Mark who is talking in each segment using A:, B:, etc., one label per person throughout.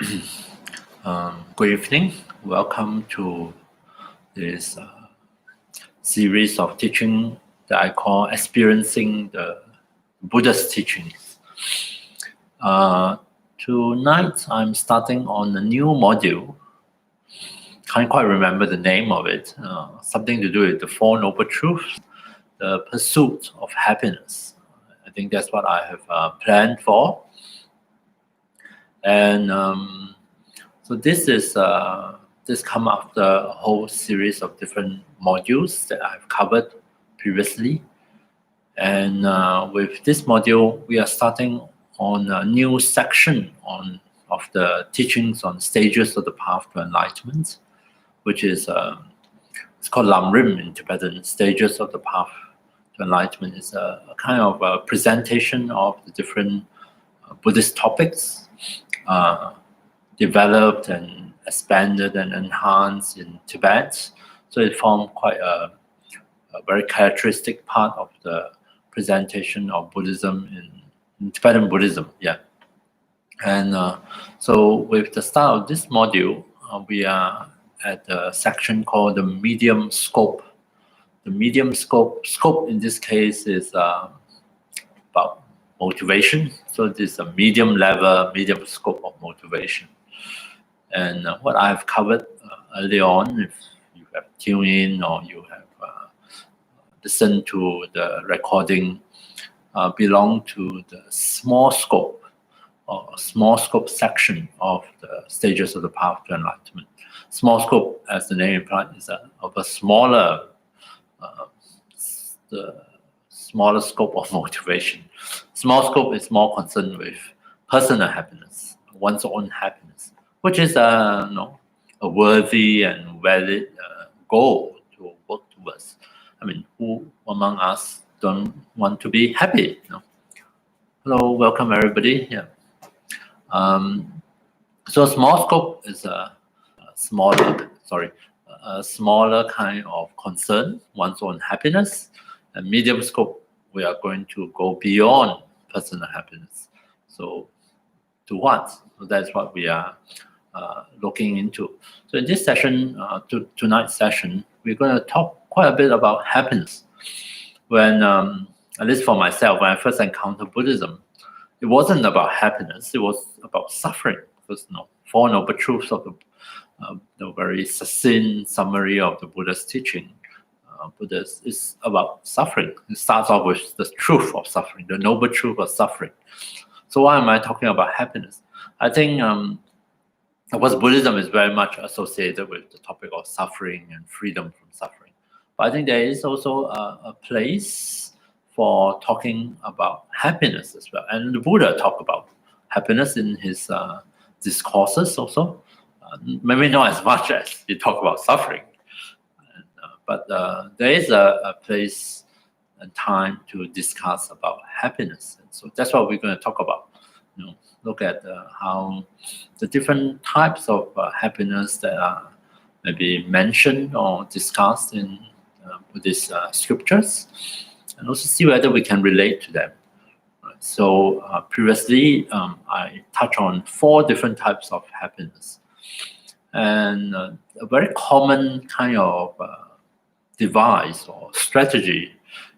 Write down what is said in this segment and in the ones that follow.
A: Good evening. Welcome to this series of teaching that I call Experiencing the Buddha's Teachings. Tonight, I'm starting on a new module. Can't quite remember the name of it. Something to do with the Four Noble Truths, the pursuit of happiness. I think that's what I have planned for. And so this is this come after a whole series of different modules that I've covered previously. And with this module, we are starting on a new section of the teachings on stages of the path to enlightenment, which is it's called Lamrim in Tibetan. Stages of the path to enlightenment is a kind of a presentation of the different Buddhist topics developed and expanded and enhanced in Tibet. So it formed quite a very characteristic part of the presentation of Buddhism in Tibetan Buddhism. Yeah. And so with the start of this module, we are at a section called the medium scope. The medium scope in this case is about motivation. So this is a medium level, medium scope of motivation. And what I've covered early on, if you have tuned in or you have listened to the recording, belong to the small scope or small scope section of the stages of the path to enlightenment. Small scope, as the name implies, is of a smaller, the smaller scope of motivation. Small scope is more concerned with personal happiness, one's own happiness, which is a worthy and valid goal to work towards. I mean, who among us don't want to be happy? Hello, welcome everybody. Yeah. So small scope is a smaller kind of concern, one's own happiness. And medium scope, we are going to go beyond personal happiness. So to what? So that's what we are looking into. So in this session, tonight's session, we're going to talk quite a bit about happiness. When, at least for myself, when I first encountered Buddhism, it wasn't about happiness, it was about suffering. Because Four Noble Truths of the very succinct summary of the Buddha's teaching, Buddha is about suffering. It starts off with the truth of suffering, the noble truth of suffering. So why am I talking about happiness? I think of course, Buddhism is very much associated with the topic of suffering and freedom from suffering. But I think there is also a place for talking about happiness as well. And the Buddha talked about happiness in his discourses also. Maybe not as much as he talked about suffering. But there is a place and time to discuss about happiness. And so that's what we're going to talk about. Look at how the different types of happiness that are maybe mentioned or discussed in Buddhist scriptures, and also see whether we can relate to them. So previously, I touched on 4 different types of happiness. And a very common kind of device or strategy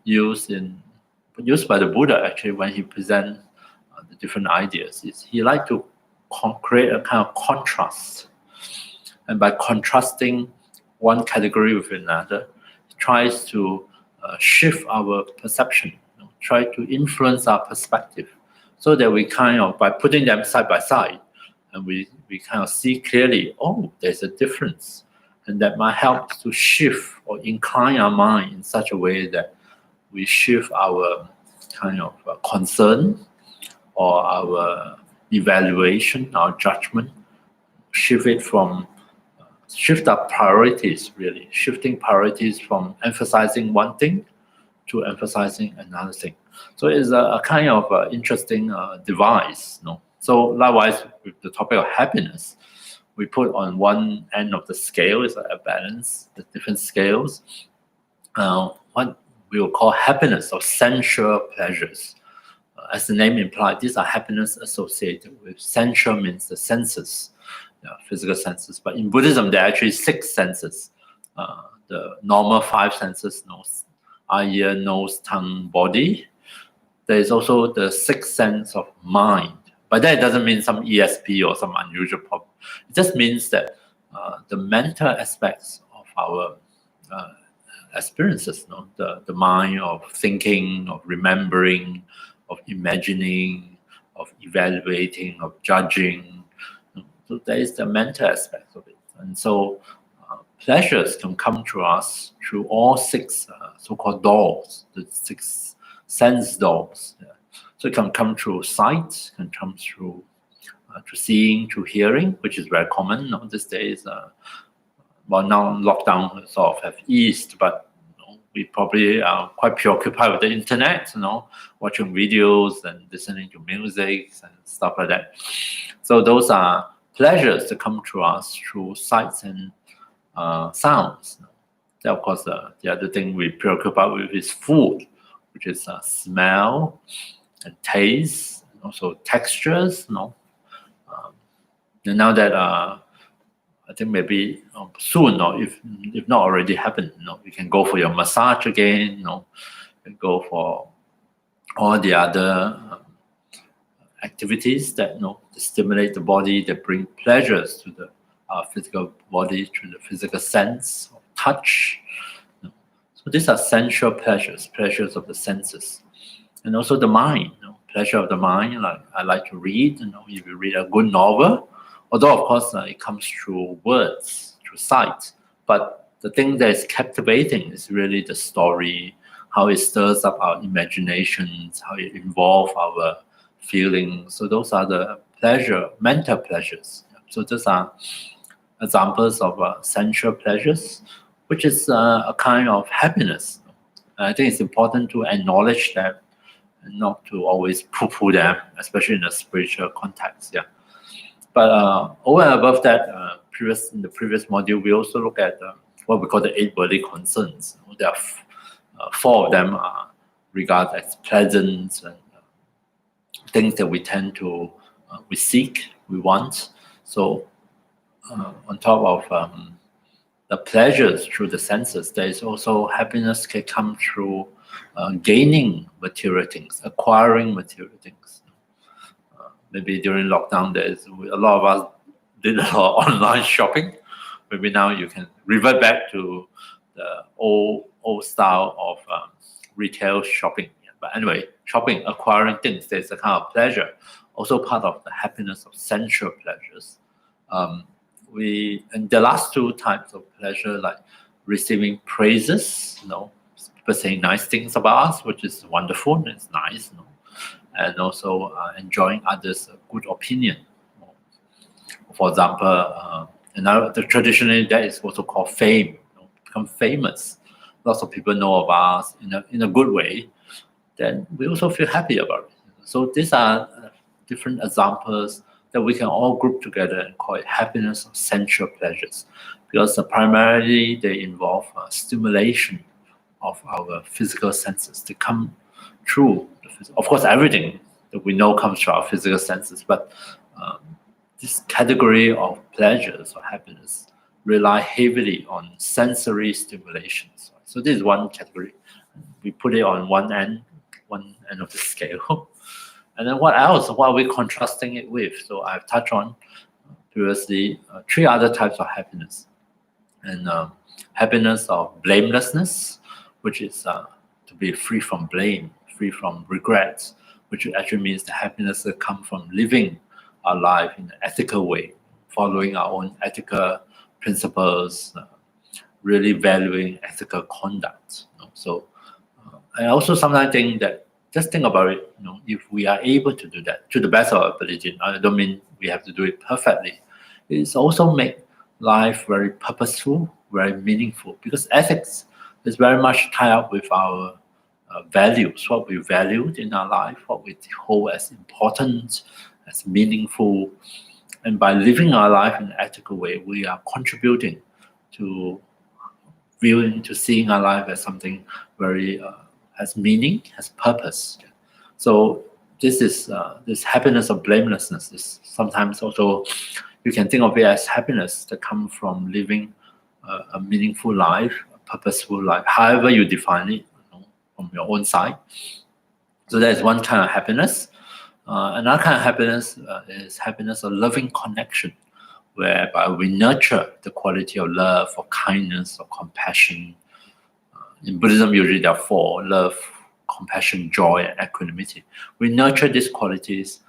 A: used by the Buddha actually when he presents the different ideas is he liked to create a kind of contrast. And by contrasting one category with another, he tries to shift our perception, try to influence our perspective so that we kind of, by putting them side by side, and we kind of see clearly, oh, there's a difference. And that might help to shift or incline our mind in such a way that we shift our kind of concern or our evaluation, our judgment, shift our priorities, really, shifting priorities from emphasizing one thing to emphasizing another thing. So it's a kind of interesting device. So likewise, with the topic of happiness, we put on one end of the scale is a balance, the different scales. What we will call happiness or sensual pleasures. as the name implies, these are happiness associated with sensual, means the senses, physical senses. But in Buddhism, there are actually 6 senses. The normal 5 senses, nose, eye, ear, nose, tongue, body. There is also the 6th sense of mind. But that doesn't mean some ESP or some unusual problem. It just means that the mental aspects of our experiences, the mind of thinking, of remembering, of imagining, of evaluating, of judging. So there is the mental aspect of it. And so pleasures can come to us through all 6 so-called doors, the 6 sense doors. So it can come through sight, can come through seeing, through hearing, which is very common these days. Well, now lockdown sort of have eased, but we probably are quite preoccupied with the internet, watching videos and listening to music and stuff like that. So those are pleasures that come to us through sights and sounds. Then, of course, the other thing we preoccupy with is food, which is smell and taste, and also textures. And now that I think maybe soon, or if not already happened, you can go for your massage again. You can go for all the other activities that stimulate the body, that bring pleasures to the physical body through the physical sense of touch. So these are sensual pleasures of the senses, and also the mind. Pleasure of the mind. Like I like to read. If you read a good novel. Although, of course, it comes through words, through sight. But the thing that is captivating is really the story, how it stirs up our imaginations, how it involves our feelings. So those are the mental pleasures. So those are examples of sensual pleasures, which is a kind of happiness. I think it's important to acknowledge that and not to always poo-poo them, especially in a spiritual context. But over and above that, in the previous module, we also look at what we call the 8 worldly concerns. There are 4 of them are regarded as pleasant and things that we tend to we seek, we want. So on top of the pleasures through the senses, there is also happiness can come through gaining material things, acquiring material things. Maybe during lockdown, a lot of us did a lot of online shopping. Maybe now you can revert back to the old style of retail shopping. But anyway, shopping, acquiring things, there's a kind of pleasure, also part of the happiness of sensual pleasures. And the last 2 types of pleasure, like receiving praises, people saying nice things about us, which is wonderful and it's nice, and also enjoying others' good opinion. For example, traditionally that is also called fame. Become famous, lots of people know about us in a good way. Then we also feel happy about it. So these are different examples that we can all group together and call it happiness of sensual pleasures, because primarily they involve stimulation of our physical senses. They come through. Of course, everything that we know comes from our physical senses, but this category of pleasures or happiness rely heavily on sensory stimulations. So this is one category. We put it on one end of the scale. And then what else? What are we contrasting it with? So I've touched on previously 3 other types of happiness. And happiness of blamelessness, which is to be free from blame, free from regrets, which actually means the happiness that comes from living our life in an ethical way, following our own ethical principles, really valuing ethical conduct. So I also sometimes think that, just think about it, if we are able to do that to the best of our ability, I don't mean we have to do it perfectly. It's also make life very purposeful, very meaningful, because ethics is very much tied up with our values, what we valued in our life, what we hold as important, as meaningful. And by living our life in an ethical way, we are contributing to seeing our life as something very has meaning, has purpose. So this happiness of blamelessness is sometimes also, you can think of it as happiness that comes from living a meaningful life, a purposeful life, however you define it, from your own side. So that is one kind of happiness. Another kind of happiness is happiness of loving connection, whereby we nurture the quality of love, or kindness, or compassion. In Buddhism, usually there are four: love, compassion, joy, and equanimity. We nurture these qualities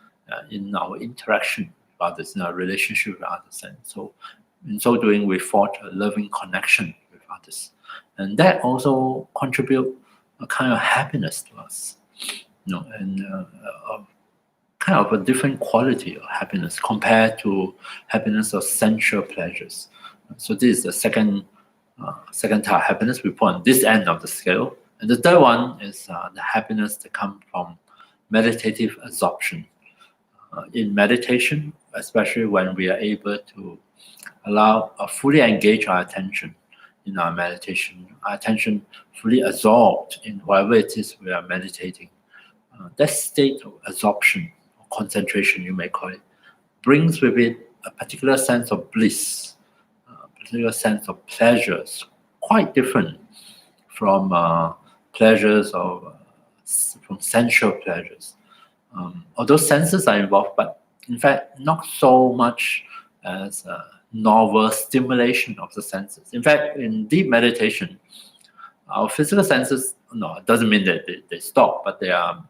A: in our interaction with others, in our relationship with others. And so, in so doing, we forge a loving connection with others. And that also contributes a kind of happiness to us, and kind of a different quality of happiness compared to happiness of sensual pleasures. So this is the second type of happiness we put on this end of the scale. And the third one is the happiness that comes from meditative absorption. In meditation, especially when we are able to fully engage our attention in our meditation, our attention fully absorbed in whatever it is we are meditating, that state of absorption, or concentration, you may call it, brings with it a particular sense of bliss, a particular sense of pleasures, quite different from pleasures from sensual pleasures. Although senses are involved, but in fact not so much as novel stimulation of the senses. In fact, in deep meditation, our physical senses, it doesn't mean that they stop, but they are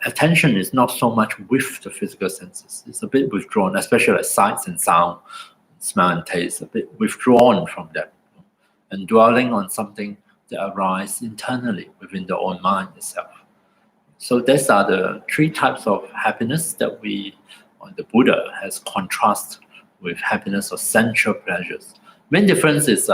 A: attention is not so much with the physical senses. It's a bit withdrawn, especially like sights and sound, smell and taste, a bit withdrawn from them, and dwelling on something that arises internally within the own mind itself. So these are the three types of happiness that the Buddha has contrasted with happiness of sensual pleasures. Main difference is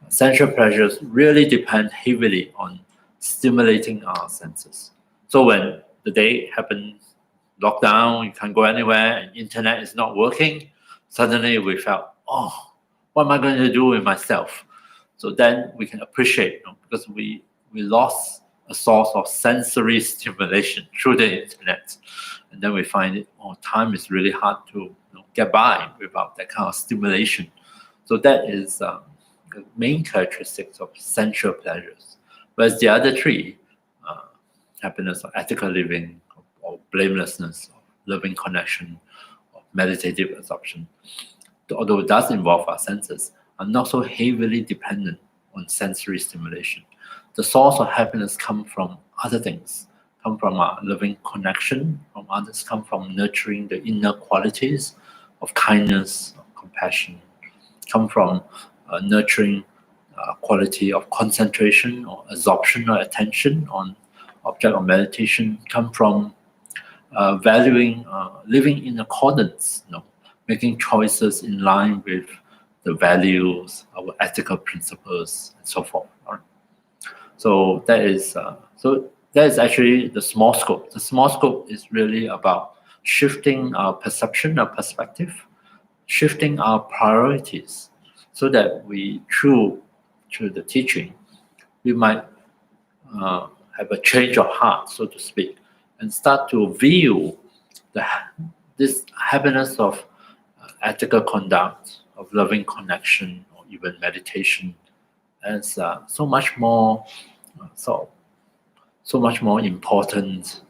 A: sensual pleasures really depend heavily on stimulating our senses. So when the day happens, lockdown, you can't go anywhere, and internet is not working, suddenly we felt, what am I going to do with myself? So then we can appreciate, because we lost a source of sensory stimulation through the internet. And then we find it, time is really hard to get by without that kind of stimulation. So that is the main characteristics of sensual pleasures. Whereas the other three, happiness of ethical living, or blamelessness, of loving connection, of meditative absorption, although it does involve our senses, are not so heavily dependent on sensory stimulation. The source of happiness comes from other things, come from our loving connection from others, come from nurturing the inner qualities of kindness, of compassion, come from nurturing quality of concentration or absorption or attention on object of meditation, come from valuing, living in accordance, making choices in line with the values, our ethical principles, and so forth. Right? So that is actually the small scope. The small scope is really about shifting our perception, our perspective, shifting our priorities, so that we, through the teaching, we might have a change of heart, so to speak, and start to view this happiness of ethical conduct, of loving connection, or even meditation, as so much more important,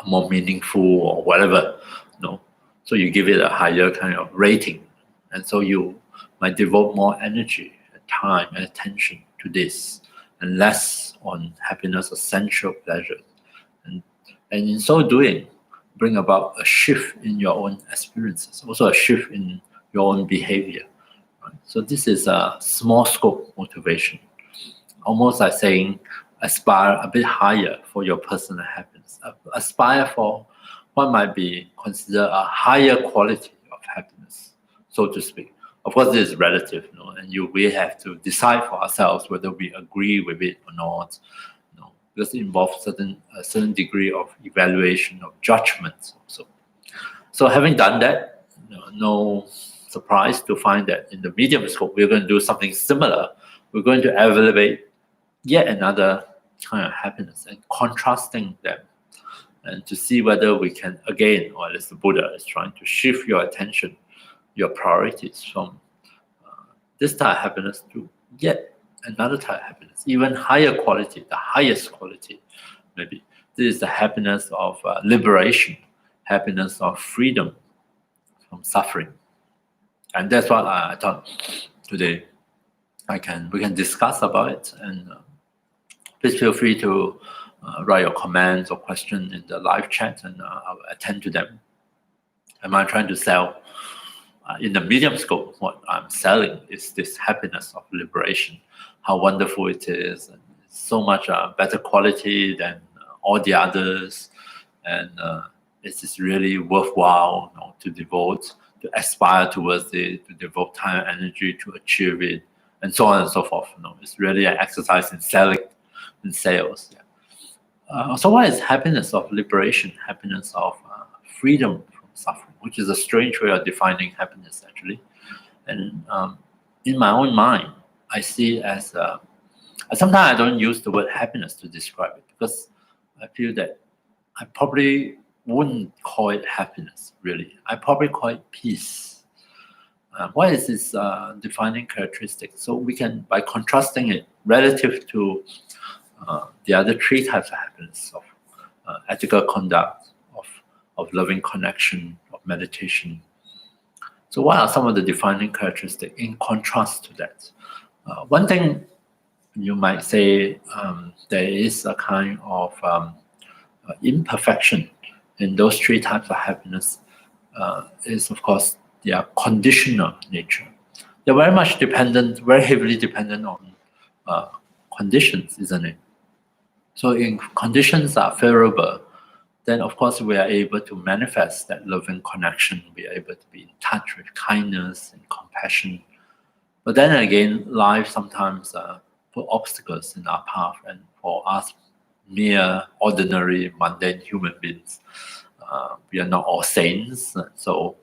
A: more meaningful, or whatever. So you give it a higher kind of rating, and so you might devote more energy, time, and attention to this, and less on happiness or sensual pleasure, and in so doing, bring about a shift in your own experiences, also a shift in your own behavior. Right? So this is a small scope motivation, almost like saying aspire a bit higher for your personal happiness, aspire for what might be considered a higher quality of happiness, so to speak. Of course, this is relative, and we have to decide for ourselves whether we agree with it or not, because it involves a certain degree of evaluation, of judgment also. So having done that, no surprise to find that in the medium scope, we're going to do something similar. We're going to evaluate yet another kind of happiness and contrasting them, and to see whether we can, again, or at least the Buddha is trying to shift your attention, your priorities from this type of happiness to yet another type of happiness, even higher quality, the highest quality, maybe. This is the happiness of liberation, happiness of freedom from suffering. And that's what I thought today we can discuss about it. And please feel free to write your comments or questions in the live chat, and I'll attend to them. Am I trying to sell? In the medium scope, what I'm selling is this happiness of liberation, how wonderful it is, and it's so much better quality than all the others, and it's just really worthwhile, to devote, to aspire towards it, to devote time and energy to achieve it, and so on and so forth. It's really an exercise in selling, in sales. Yeah. So what is happiness of liberation, happiness of freedom from suffering, which is a strange way of defining happiness, actually. And in my own mind, I see it as sometimes I don't use the word happiness to describe it, because I feel that I probably wouldn't call it happiness, really. I probably call it peace. What is this defining characteristic? So we can, by contrasting it relative to the other three types of happiness, of ethical conduct, of loving connection, of meditation. So what are some of the defining characteristics in contrast to that? One thing you might say, there is a kind of imperfection in those three types of happiness, is of course their conditional nature. They're very much dependent, very heavily dependent on conditions, isn't it? So if conditions are favorable, then of course we are able to manifest that loving connection. We are able to be in touch with kindness and compassion. But then again, life sometimes put obstacles in our path, and for us mere ordinary mundane human beings, we are not all saints. So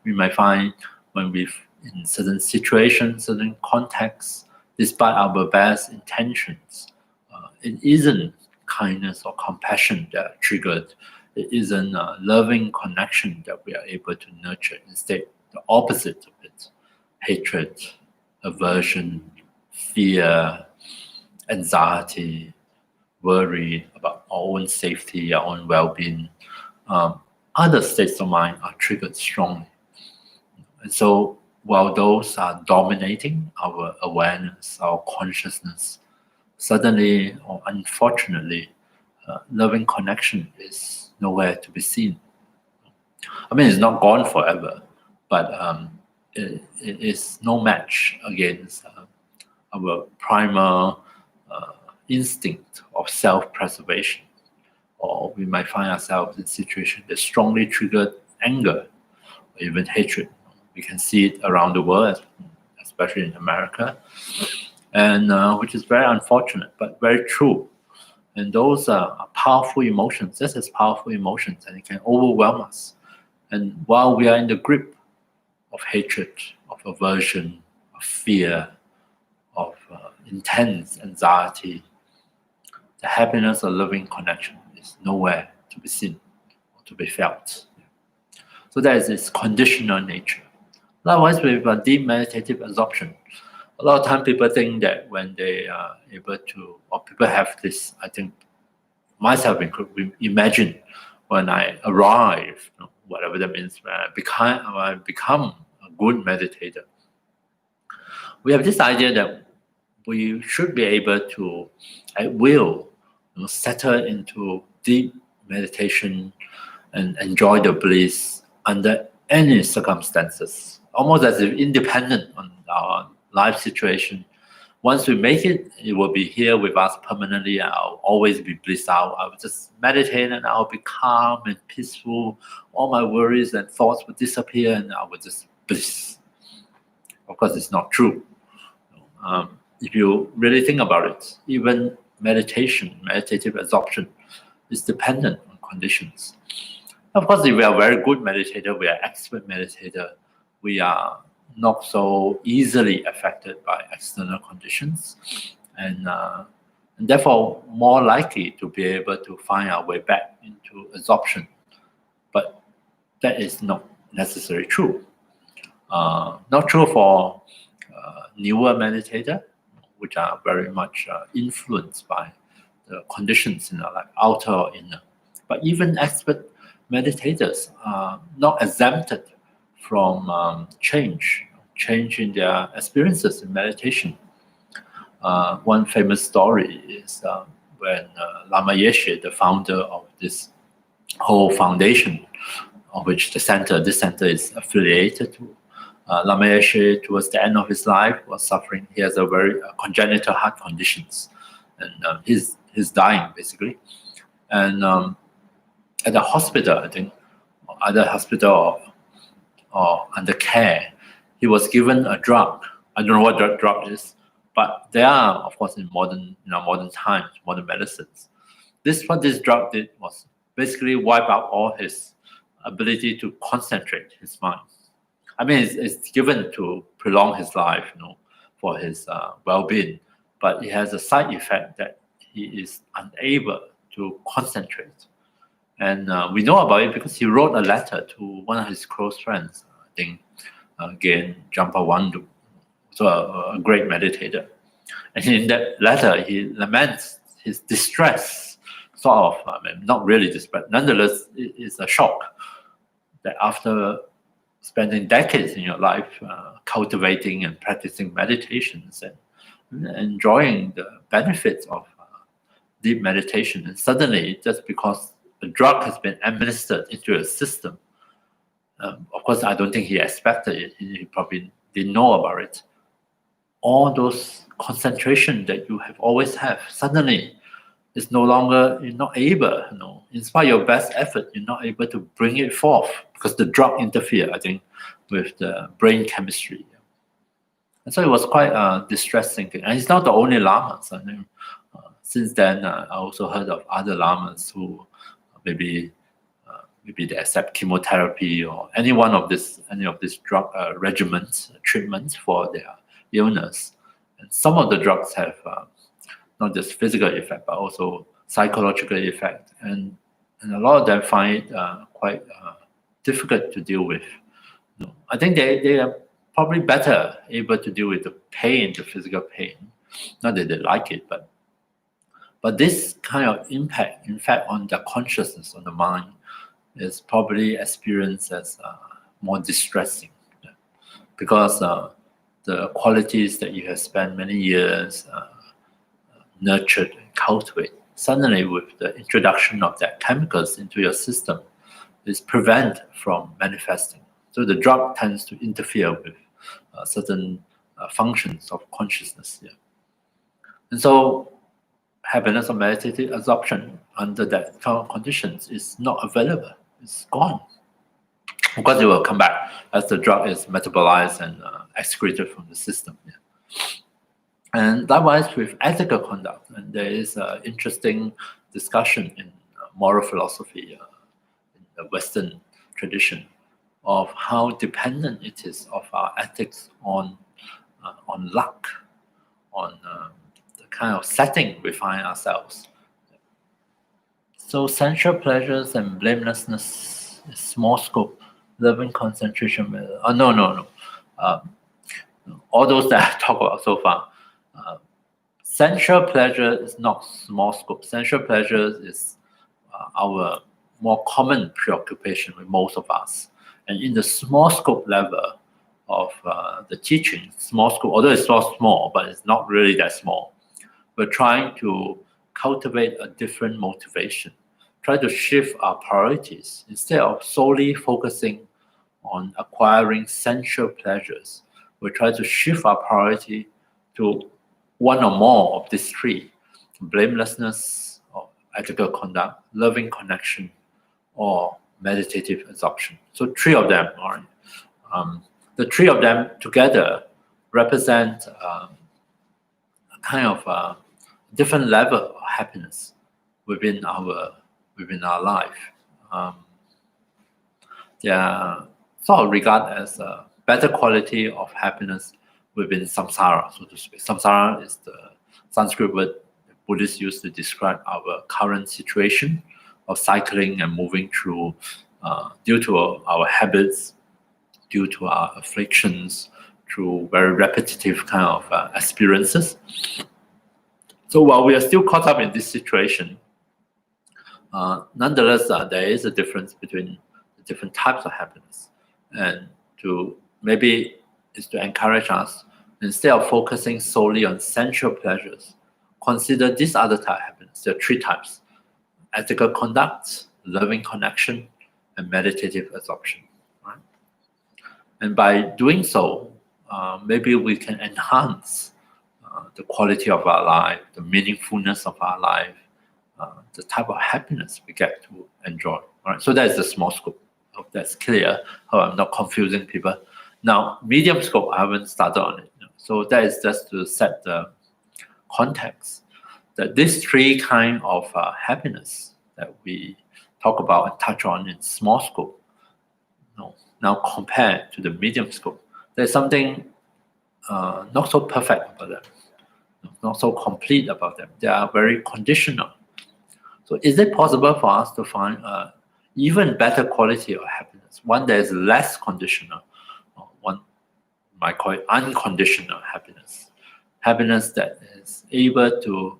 A: we might find when we've in certain situations, certain contexts, despite our best intentions, it isn't kindness or compassion that are triggered. It isn't a loving connection that we are able to nurture. Instead, the opposite of it: hatred, aversion, fear, anxiety, worry about our own safety, our own well-being. Other states of mind are triggered strongly. And so while those are dominating our awareness, our consciousness, suddenly or unfortunately, loving connection is nowhere to be seen. I mean, it's not gone forever, but it is no match against our primal instinct of self-preservation. Or we might find ourselves in situations that strongly triggered anger or even hatred. We can see it around the world, especially in America, and which is very unfortunate, but very true. And those are powerful emotions, just as powerful emotions, and it can overwhelm us. And while we are in the grip of hatred, of aversion, of fear, of intense anxiety, the happiness of loving connection is nowhere to be seen or to be felt. So that is its conditional nature. Likewise, with deep meditative absorption, a lot of time people think that when they are able to, or people have this, I think myself included, imagine when I arrive, whatever that means, when I become a good meditator. We have this idea that we should be able to, at will, settle into deep meditation and enjoy the bliss under any circumstances, almost as if independent on our life situation. Once we make it, it will be here with us permanently. I'll always be blissed out. I will just meditate and I'll be calm and peaceful. All my worries and thoughts will disappear and I will just bliss. Of course, it's not true. If you really think about it, even meditation, meditative absorption is dependent on conditions. Of course, if we are a very good meditator, we are expert meditator, we are not so easily affected by external conditions. And and therefore more likely to be able to find our way back into absorption. But that is not necessarily true. Not true for newer meditator, which are very much influenced by the conditions in our life, outer or inner. But even expert meditators are not exempted from change in their experiences in meditation. One famous story is when Lama Yeshe, the founder of this whole foundation, of which this center is affiliated to, Lama Yeshe, towards the end of his life, was suffering. He has a very congenital heart conditions, and he's dying basically. And at the hospital, I think, either hospital or under care, he was given a drug. I don't know what that drug is, but they are, of course, in modern times, modern medicines. What this drug did was basically wipe out all his ability to concentrate his mind. I mean, it's given to prolong his life, for his well-being, but it has a side effect that he is unable to concentrate. And we know about it because he wrote a letter to one of his close friends, I think, again, Jampawandu, so a great meditator. And in that letter, he laments his distress, sort of, not really distress, but nonetheless, it's a shock that after spending decades in your life cultivating and practicing meditations and enjoying the benefits of deep meditation, and suddenly, just because a drug has been administered into your system, of course, I don't think he expected it. He probably didn't know about it. All those concentration that you have always have, suddenly is no longer, you're not able, in spite of your best effort, you're not able to bring it forth because the drug interfered, I think, with the brain chemistry. And so it was quite distressing. And he's not the only lamas. I mean, since then, I also heard of other lamas who maybe they accept chemotherapy or any of these drug regimens, treatments for their illness. And some of the drugs have not just physical effect, but also psychological effect. And a lot of them find it quite difficult to deal with. I think they are probably better able to deal with the pain, the physical pain. Not that they like it, but this kind of impact, in fact, on their consciousness, on the mind, is probably experienced as more distressing, because the qualities that you have spent many years nurtured and cultivate, suddenly with the introduction of that chemicals into your system, is prevent from manifesting. So the drug tends to interfere with certain functions of consciousness. Yeah. And so happiness or meditative absorption under that kind of conditions is not available. It's gone. Of course, it will come back as the drug is metabolized and excreted from the system. Yeah. And likewise with ethical conduct, and there is an interesting discussion in moral philosophy in the Western tradition of how dependent it is of our ethics on luck, on the kind of setting we find ourselves. So sensual pleasures and blamelessness is small scope, loving concentration. No. All those that I talk about so far. Sensual pleasure is not small scope. Sensual pleasure is our more common preoccupation with most of us. And in the small scope level of the teaching, small scope, although it's not small, but it's not really that small, we're trying to cultivate a different motivation, try to shift our priorities. Instead of solely focusing on acquiring sensual pleasures, we try to shift our priority to one or more of these three: blamelessness or ethical conduct, loving connection, or meditative absorption. So three of them are. The three of them together represent a kind of different level of happiness within our life. They are sort of regarded as a better quality of happiness within samsara, so to speak. Samsara is the Sanskrit word Buddhists used to describe our current situation of cycling and moving through due to our habits, due to our afflictions, through very repetitive kind of experiences. So while we are still caught up in this situation, nonetheless, there is a difference between the different types of happiness. And to encourage us, instead of focusing solely on sensual pleasures, consider this other type of happiness. There are three types: ethical conduct, loving connection, and meditative absorption. Right? And by doing so, maybe we can enhance the quality of our life, the meaningfulness of our life, the type of happiness we get to enjoy. Right? So that's the small scope. I hope that's clear, how I'm not confusing people. Now, medium scope, I haven't started on it. So that is just to set the context that these three kind of happiness that we talk about and touch on in small scope, now compared to the medium scope, there's something not so perfect about them, not so complete about them. They are very conditional. So is it possible for us to find even better quality of happiness, one that is less conditional, one might call it unconditional happiness, happiness that is able to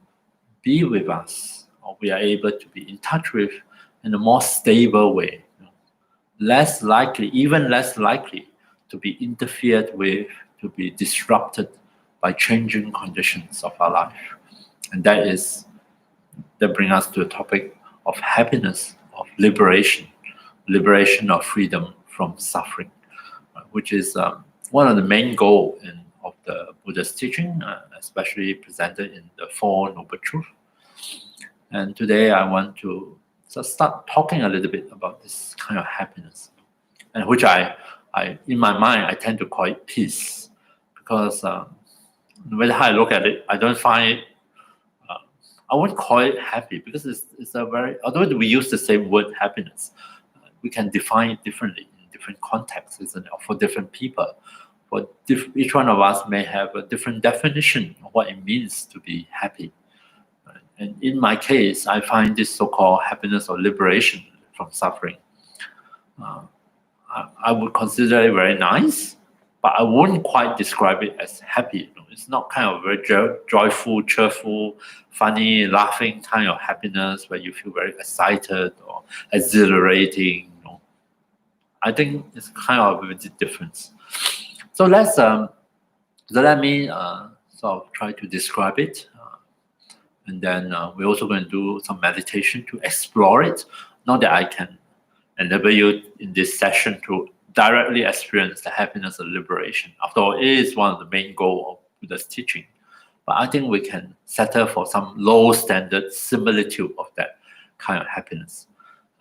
A: be with us, or we are able to be in touch with in a more stable way, even less likely to be interfered with, to be disrupted by changing conditions of our life. And that brings us to the topic of happiness, of liberation of freedom from suffering, which is one of the main goals of the Buddha's teaching, especially presented in the Four Noble Truths. And today I want to start talking a little bit about this kind of happiness, and which I in my mind, I tend to call it peace, because no matter how I look at it, I don't find it, I won't call it happy, because it's a very, although we use the same word happiness, we can define it differently in different contexts, isn't it? For different people. For each one of us may have a different definition of what it means to be happy. And in my case, I find this so-called happiness or liberation from suffering, I would consider it very nice, but I wouldn't quite describe it as happy. It's not kind of very joyful, cheerful, funny, laughing kind of happiness where you feel very excited or exhilarating. I think it's kind of a bit different. So let me sort of try to describe it. And then we're also going to do some meditation to explore it. Not that I can enable you in this session to directly experience the happiness of liberation. After all, it is one of the main goals of Buddha's teaching. But I think we can settle for some low standard similitude of that kind of happiness.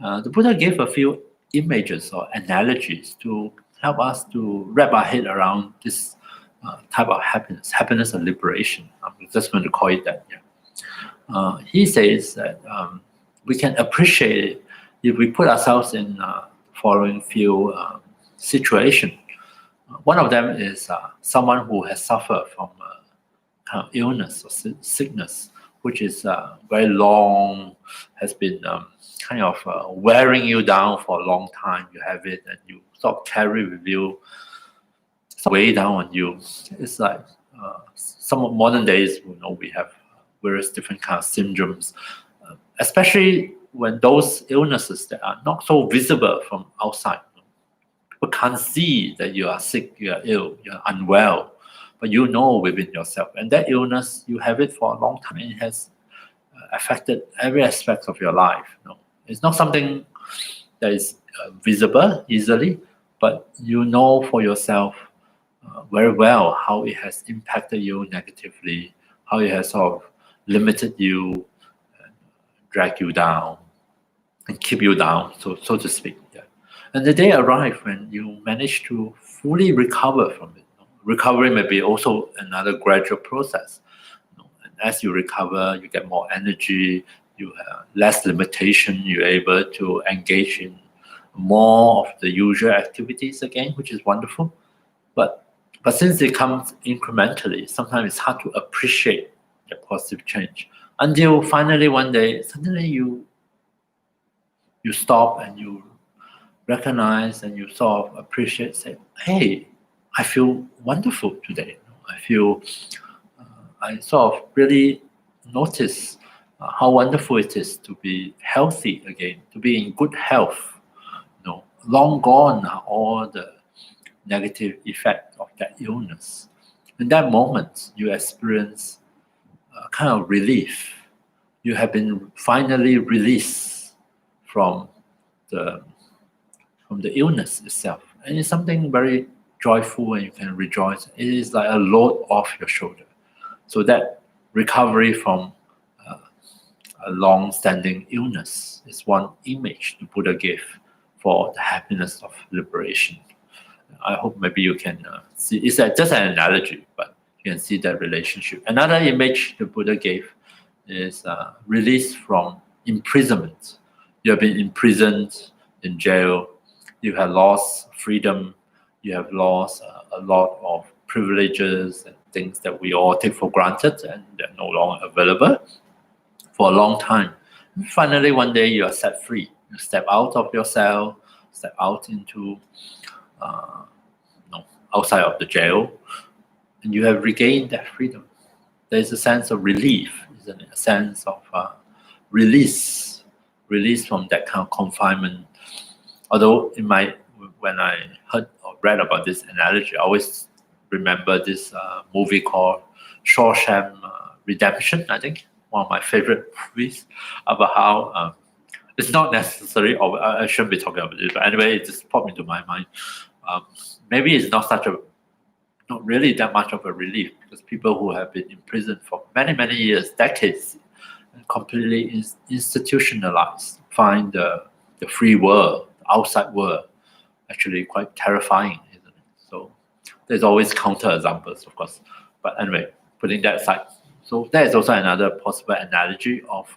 A: The Buddha gave a few images or analogies to help us to wrap our head around this type of happiness of liberation. I'm just going to call it that. Yeah. He says that we can appreciate it if we put ourselves in following few situations. One of them is someone who has suffered from kind of illness or sickness, which is very long, has been kind of wearing you down for a long time. You have it and you sort of carry with you, weigh down on you. It's like some modern days, we have various different kind of syndromes, especially when those illnesses that are not so visible from outside. People can't see that you are sick, you are ill, you are unwell, but you know within yourself. And that illness, you have it for a long time, and it has affected every aspect of your life. It's not something that is visible easily, but you know for yourself very well how it has impacted you negatively, how it has sort of limited you, drag you down, and keep you down, so to speak. Yeah. And the day arrives when you manage to fully recover from it. Recovery may be also another gradual process. And as you recover, you get more energy, you have less limitation, you're able to engage in more of the usual activities again, which is wonderful. But since it comes incrementally, sometimes it's hard to appreciate the positive change until finally one day, suddenly you stop and you recognize and you sort of appreciate, say, hey, I feel wonderful today. I feel, I sort of really notice how wonderful it is to be healthy again, to be in good health. Long gone are all the negative effect of that illness. In that moment, you experience a kind of relief. You have been finally released from the illness itself, and it's something very joyful, and you can rejoice. It is like a load off your shoulder. So that recovery from a long-standing illness is one image the Buddha gave for the happiness of liberation. I hope maybe you can see. It's just an analogy, but you can see that relationship. Another image the Buddha gave is release from imprisonment. You have been imprisoned in jail. You have lost freedom. You have lost a lot of privileges and things that we all take for granted, and they're no longer available for a long time. And finally, one day you are set free. You step out of your cell, step out into outside of the jail, and you have regained that freedom. There's a sense of relief, isn't it? A sense of release from that kind of confinement. Although when I heard or read about this analogy, I always remember this movie called Shawshank Redemption, I think, one of my favorite movies, about how it's not necessary, or I shouldn't be talking about this, but anyway, it just popped into my mind. Maybe it's not really that much of a relief, because people who have been imprisoned for many, many years, decades, and completely institutionalized, find the free world, the outside world, actually quite terrifying, isn't it? So there's always counter-examples, of course. But anyway, putting that aside, so that is also another possible analogy of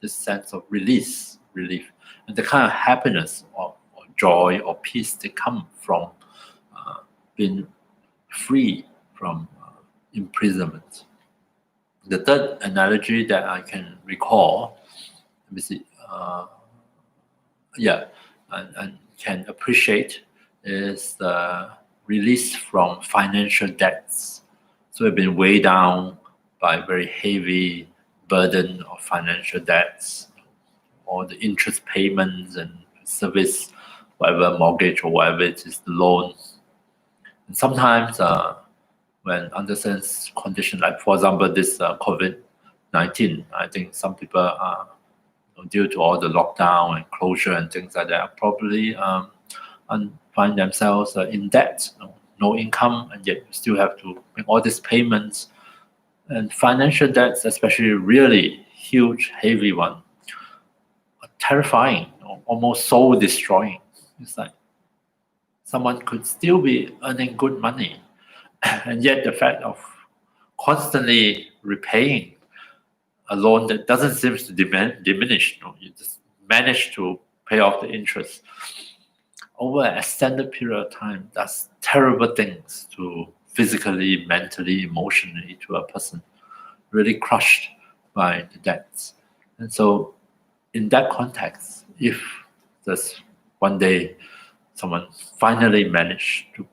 A: this sense of relief, and the kind of happiness or joy or peace that come from being free from imprisonment. The third analogy that I can recall, let me see, and can appreciate, is the release from financial debts. So we've been weighed down by a very heavy burden of financial debts, or the interest payments and service, whatever mortgage or whatever it is, the loan. And sometimes when under certain conditions, like for example this COVID-19, I think some people are, due to all the lockdown and closure and things like that, probably find themselves in debt, no income, and yet you still have to make all these payments. And financial debts, especially really huge, heavy one, are terrifying, almost soul destroying. It's like someone could still be earning good money, and yet the fact of constantly repaying a loan that doesn't seem to diminish, you just manage to pay off the interest over an extended period of time, does terrible things to physically, mentally, emotionally to a person, really crushed by the debts. And so in that context, if there's one day someone finally managed to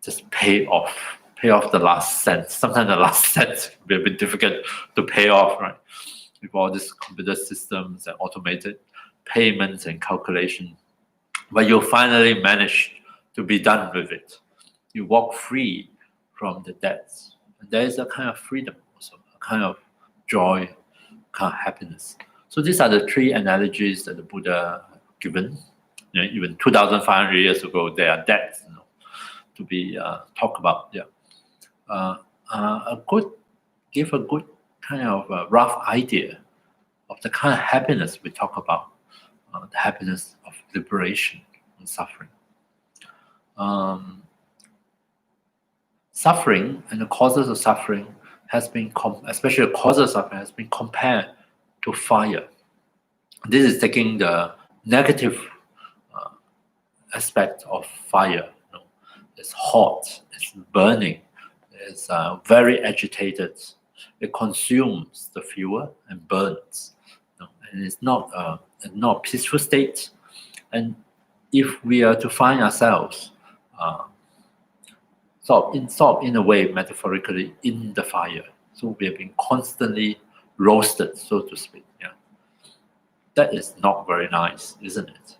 A: just pay off the last cent, sometimes the last cent will be a bit difficult to pay off, right? With all these computer systems and automated payments and calculation, but you finally manage to be done with it. You walk free from the debts. And there is a kind of freedom also, a kind of joy, kind of happiness. So these are the three analogies that the Buddha given. Even 2,500 years ago, there are debts to be talked about. Give a good kind of rough idea of the kind of happiness we talk about, the happiness of liberation and suffering. Suffering and the causes of suffering has been, especially the causes of suffering, has been compared to fire. This is taking the negative aspect of fire. It's hot, it's burning, it's very agitated, It consumes the fuel and burns. And it's not a peaceful state. And if we are to find ourselves sort of in a way, metaphorically, in the fire, so we have been constantly roasted, so to speak. Yeah, that is not very nice, isn't it?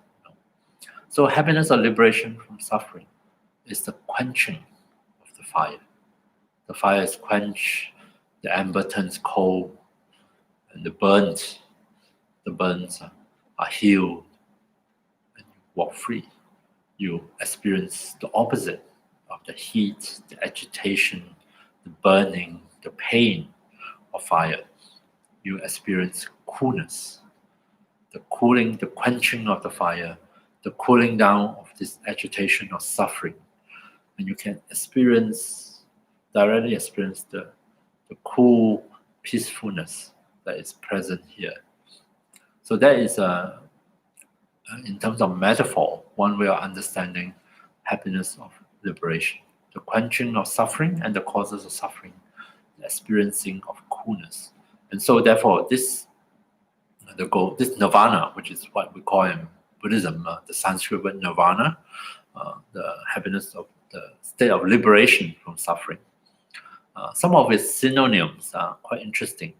A: So happiness or liberation from suffering is the quenching of the fire. The fire is quenched, the ember turns cold, and the burns are healed, and you walk free. You experience the opposite of the heat, the agitation, the burning, the pain of fire. You experience coolness, the cooling, the quenching of the fire, the cooling down of this agitation or suffering. And you can directly experience the cool peacefulness that is present here. So that is, in terms of metaphor, one way of understanding happiness of liberation. The quenching of suffering and the causes of suffering, the experiencing of coolness. And so therefore, this nirvana, which is what we call in Buddhism, the Sanskrit word nirvana, the happiness of the state of liberation from suffering. Some of its synonyms are quite interesting.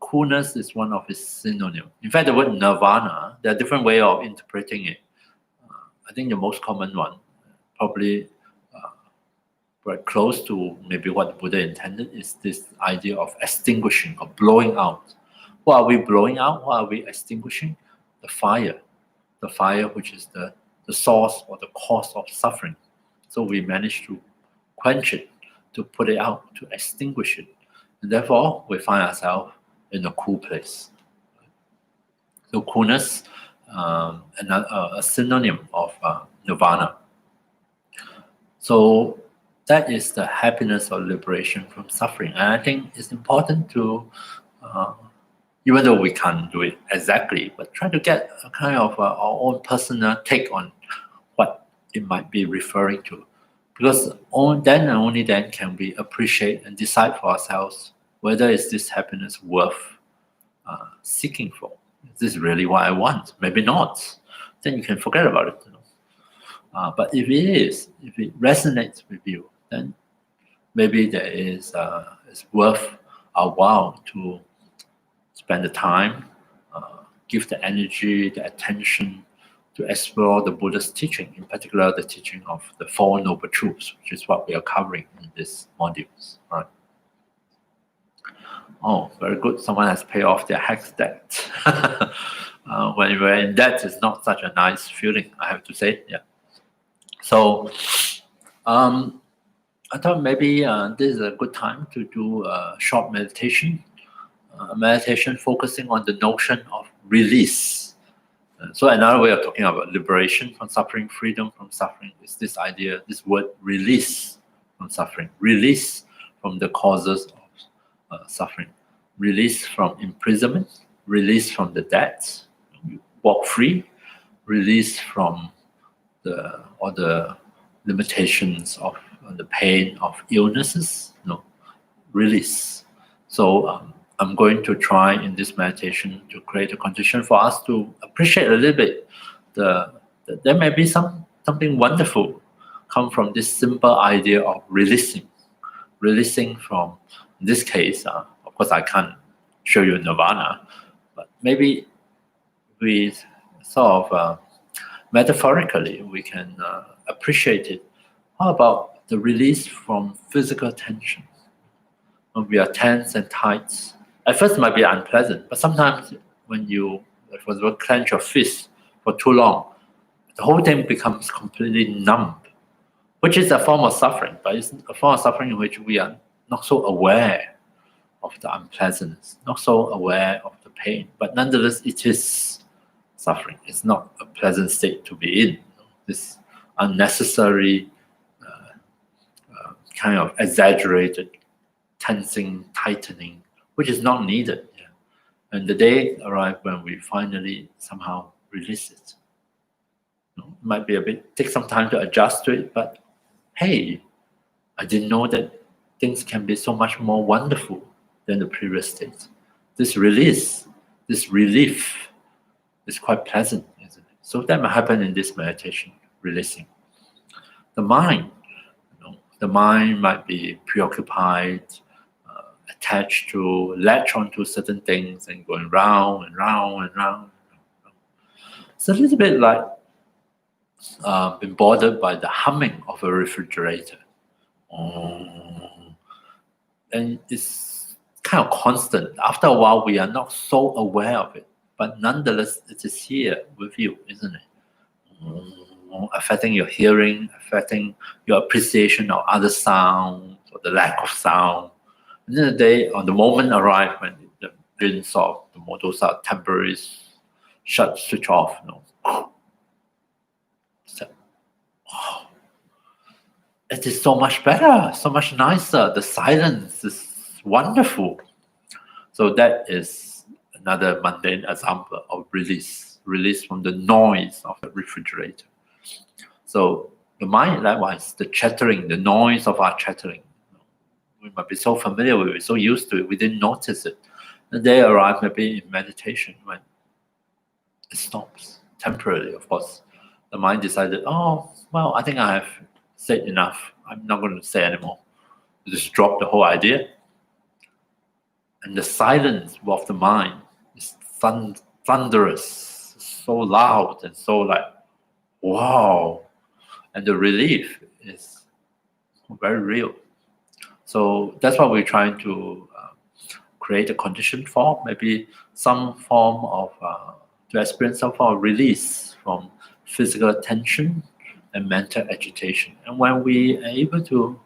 A: Coolness is one of its synonyms. In fact, the word nirvana, there are different ways of interpreting it. I think the most common one, probably very close to maybe what the Buddha intended, is this idea of extinguishing or blowing out. What are we blowing out? What are we extinguishing? The fire. The fire which is the source or the cause of suffering. So we manage to quench it, to put it out, to extinguish it. And therefore, we find ourselves in a cool place. So coolness, a synonym of nirvana. So that is the happiness or liberation from suffering. And I think it's important to, even though we can't do it exactly, but try to get a kind of our own personal take on what it might be referring to. Because then and only then can we appreciate and decide for ourselves whether is this happiness worth seeking for. Is this really what I want? Maybe not. Then you can forget about it. But if it is, if it resonates with you, then maybe there is it's worth our while to spend the time, give the energy, the attention to explore the Buddha's teaching, in particular the teaching of the Four Noble Truths, which is what we are covering in these modules. All right. Oh, very good. Someone has paid off their hex debt. When you're in debt, it's not such a nice feeling, I have to say. Yeah. So I thought maybe this is a good time to do a short meditation. Meditation focusing on the notion of release. So another way of talking about liberation from suffering, freedom from suffering, is this idea, this word release from suffering, release from the causes of suffering, release from imprisonment, release from the debts, walk free, release from all the limitations of the pain of illnesses, release. So I'm going to try in this meditation to create a condition for us to appreciate a little bit there may be something wonderful come from this simple idea of releasing from, in this case, of course I can't show you nirvana, but maybe we sort of metaphorically we can appreciate it. How about the release from physical tension? When we are tense and tight, at first it might be unpleasant, but sometimes when you, for example, clench your fist for too long, the whole thing becomes completely numb, which is a form of suffering, but it's a form of suffering in which we are not so aware of the unpleasantness, not so aware of the pain, but nonetheless it is suffering. It's not a pleasant state to be in. This unnecessary, kind of exaggerated tensing, tightening, which is not needed. Yeah. And the day arrives when we finally somehow release it. It might be take some time to adjust to it, but hey, I didn't know that things can be so much more wonderful than the previous state. This release, this relief is quite pleasant, isn't it? So that might happen in this meditation, releasing. The mind, the mind might be preoccupied, attached to, latch onto certain things and going round and round and round. It's a little bit like being bothered by the humming of a refrigerator. And it's kind of constant. After a while, we are not so aware of it, but nonetheless, it is here with you, isn't it? Affecting your hearing, affecting your appreciation of other sounds or the lack of sound. And then the day, or the moment arrives when the feelings of the motos are temporary, switch off. So, it is so much better, so much nicer. The silence is wonderful. So that is another mundane example of release from the noise of the refrigerator. So the mind, likewise, the chattering, the noise of our chattering, we might be so familiar with it, so used to it, we didn't notice it. And they arrive maybe in meditation when it stops temporarily, of course. The mind decided, I think I have said enough. I'm not going to say anymore. You just drop the whole idea. And the silence of the mind is thunderous, so loud and so like, wow. And the relief is very real. So that's what we're trying to create a condition for, maybe some form of, to experience some form of release from physical tension and mental agitation. And when we are able to,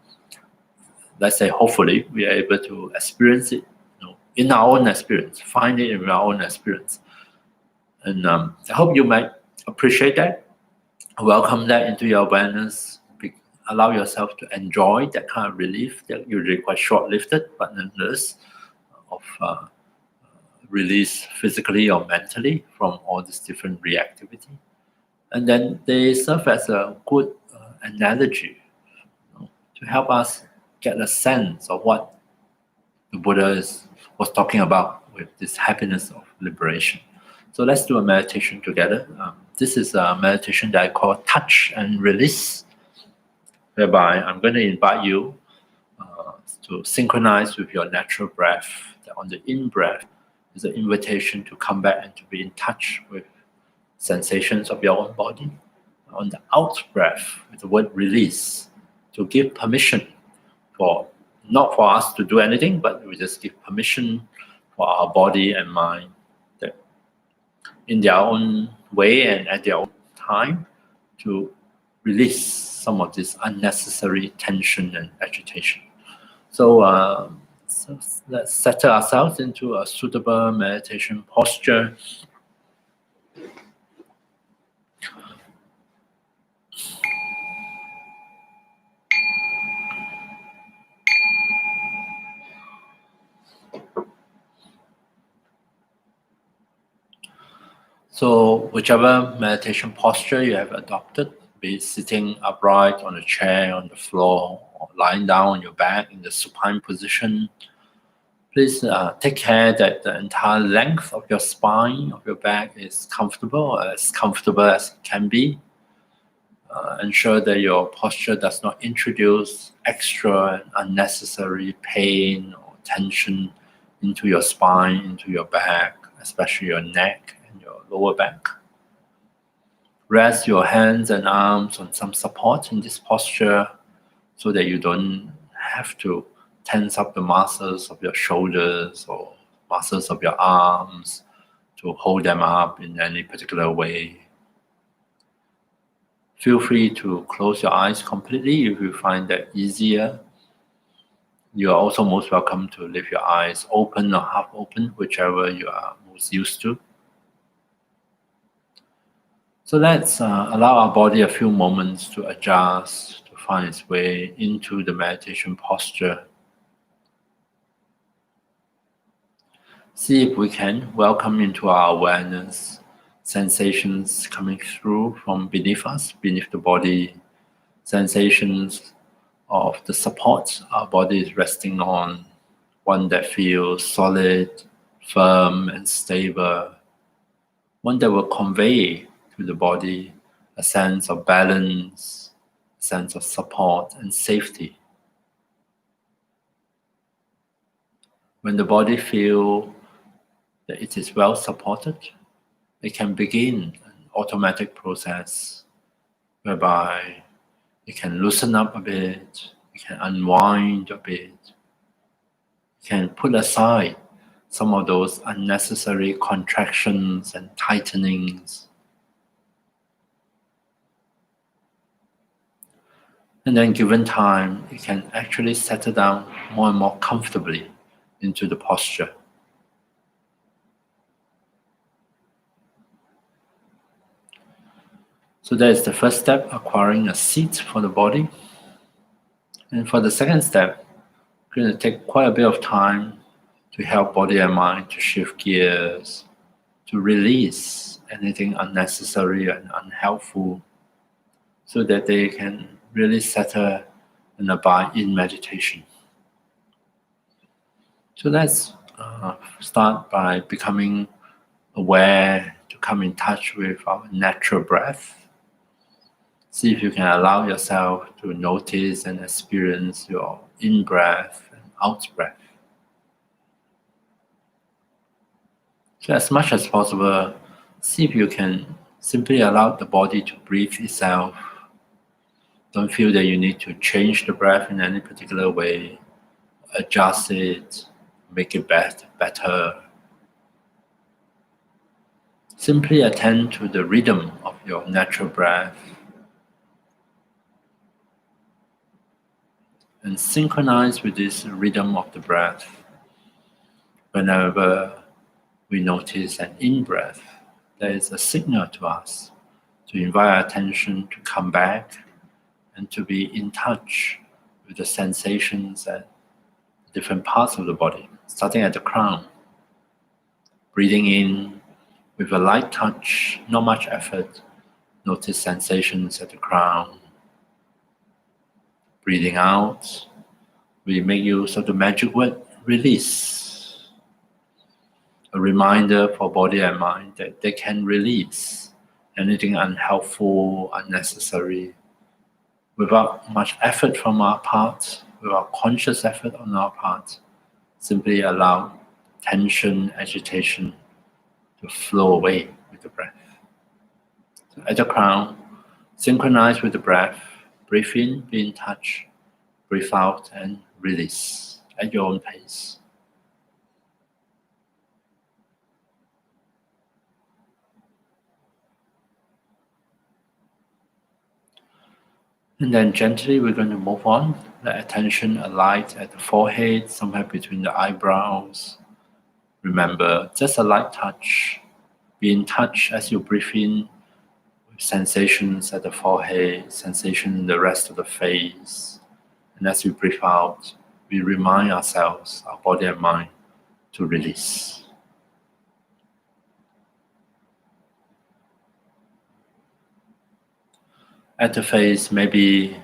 A: let's say, hopefully, we are able to experience it in our own experience, find it in our own experience. And I hope you might appreciate that, welcome that into your awareness, allow yourself to enjoy that kind of relief that usually quite short-lived, but nonetheless of release physically or mentally from all this different reactivity. And then they serve as a good analogy to help us get a sense of what the Buddha was talking about with this happiness of liberation. So let's do a meditation together. This is a meditation that I call touch and release, whereby I'm going to invite you to synchronize with your natural breath. That on the in-breath is an invitation to come back and to be in touch with sensations of your own body. On the out-breath, with the word release, to give permission not for us to do anything, but we just give permission for our body and mind that in their own way and at their own time to release some of this unnecessary tension and agitation. So, let's settle ourselves into a suitable meditation posture. So whichever meditation posture you have adopted, be it sitting upright on a chair, on the floor, or lying down on your back in the supine position, please take care that the entire length of your spine, of your back is comfortable as it can be. Ensure that your posture does not introduce extra and unnecessary pain or tension into your spine, into your back, especially your neck and your lower back. Rest your hands and arms on some support in this posture so that you don't have to tense up the muscles of your shoulders or muscles of your arms to hold them up in any particular way. Feel free to close your eyes completely if you find that easier. You are also most welcome to leave your eyes open or half open, whichever you are most used to. So let's allow our body a few moments to adjust, to find its way into the meditation posture. See if we can welcome into our awareness sensations coming through from beneath us, beneath the body, sensations of the support our body is resting on, one that feels solid, firm, and stable, one that will convey to the body a sense of balance, a sense of support and safety. When the body feels that it is well supported, it can begin an automatic process whereby it can loosen up a bit, it can unwind a bit, it can put aside some of those unnecessary contractions and tightenings. And then given time, it can actually settle down more and more comfortably into the posture. So that is the first step, acquiring a seat for the body. And for the second step, we're going to take quite a bit of time to help body and mind to shift gears, to release anything unnecessary and unhelpful, so that they can really settle and abide in meditation. So let's start by becoming aware, to come in touch with our natural breath. See if you can allow yourself to notice and experience your in-breath and out-breath. So as much as possible, see if you can simply allow the body to breathe itself. Don't feel that you need to change the breath in any particular way, adjust it, make it better. Simply attend to the rhythm of your natural breath and synchronize with this rhythm of the breath. Whenever we notice an in-breath, there is a signal to us to invite our attention to come back and to be in touch with the sensations at different parts of the body, starting at the crown. Breathing in with a light touch, not much effort, notice sensations at the crown. Breathing out, we make use of the magic word release. A reminder for body and mind that they can release anything unhelpful, unnecessary, without much effort from our part, without conscious effort on our part. Simply allow tension, agitation to flow away with the breath. So at the crown, synchronize with the breath. Breathe in, be in touch. Breathe out and release at your own pace. And then gently we're going to move on. Let attention alight at the forehead, somewhere between the eyebrows. Remember, just a light touch. Be in touch as you breathe in with sensations at the forehead, sensation in the rest of the face. And as we breathe out, we remind ourselves, our body and mind, to release. At the face, maybe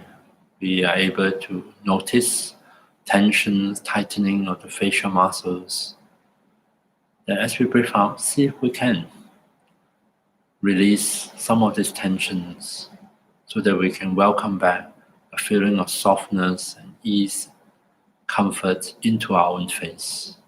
A: we are able to notice tensions, tightening of the facial muscles. Then as we breathe out, see if we can release some of these tensions so that we can welcome back a feeling of softness and ease, comfort into our own face.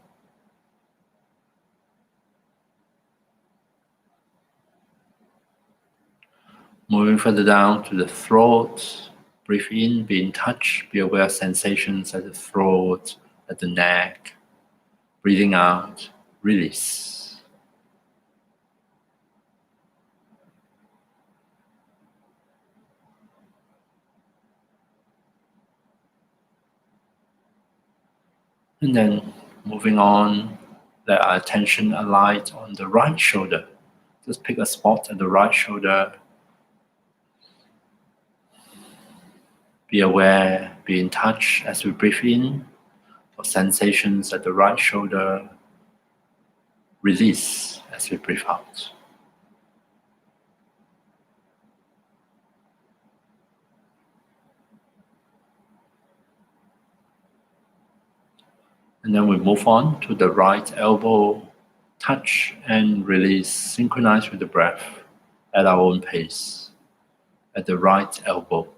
A: Moving further down to the throat, breathe in, be in touch, be aware of sensations at the throat, at the neck. Breathing out, release. And then moving on, let our attention alight on the right shoulder. Just pick a spot at the right shoulder. Be aware, be in touch as we breathe in of sensations at the right shoulder. Release as we breathe out. And then we move on to the right elbow, touch and release, synchronize with the breath at our own pace, at the right elbow.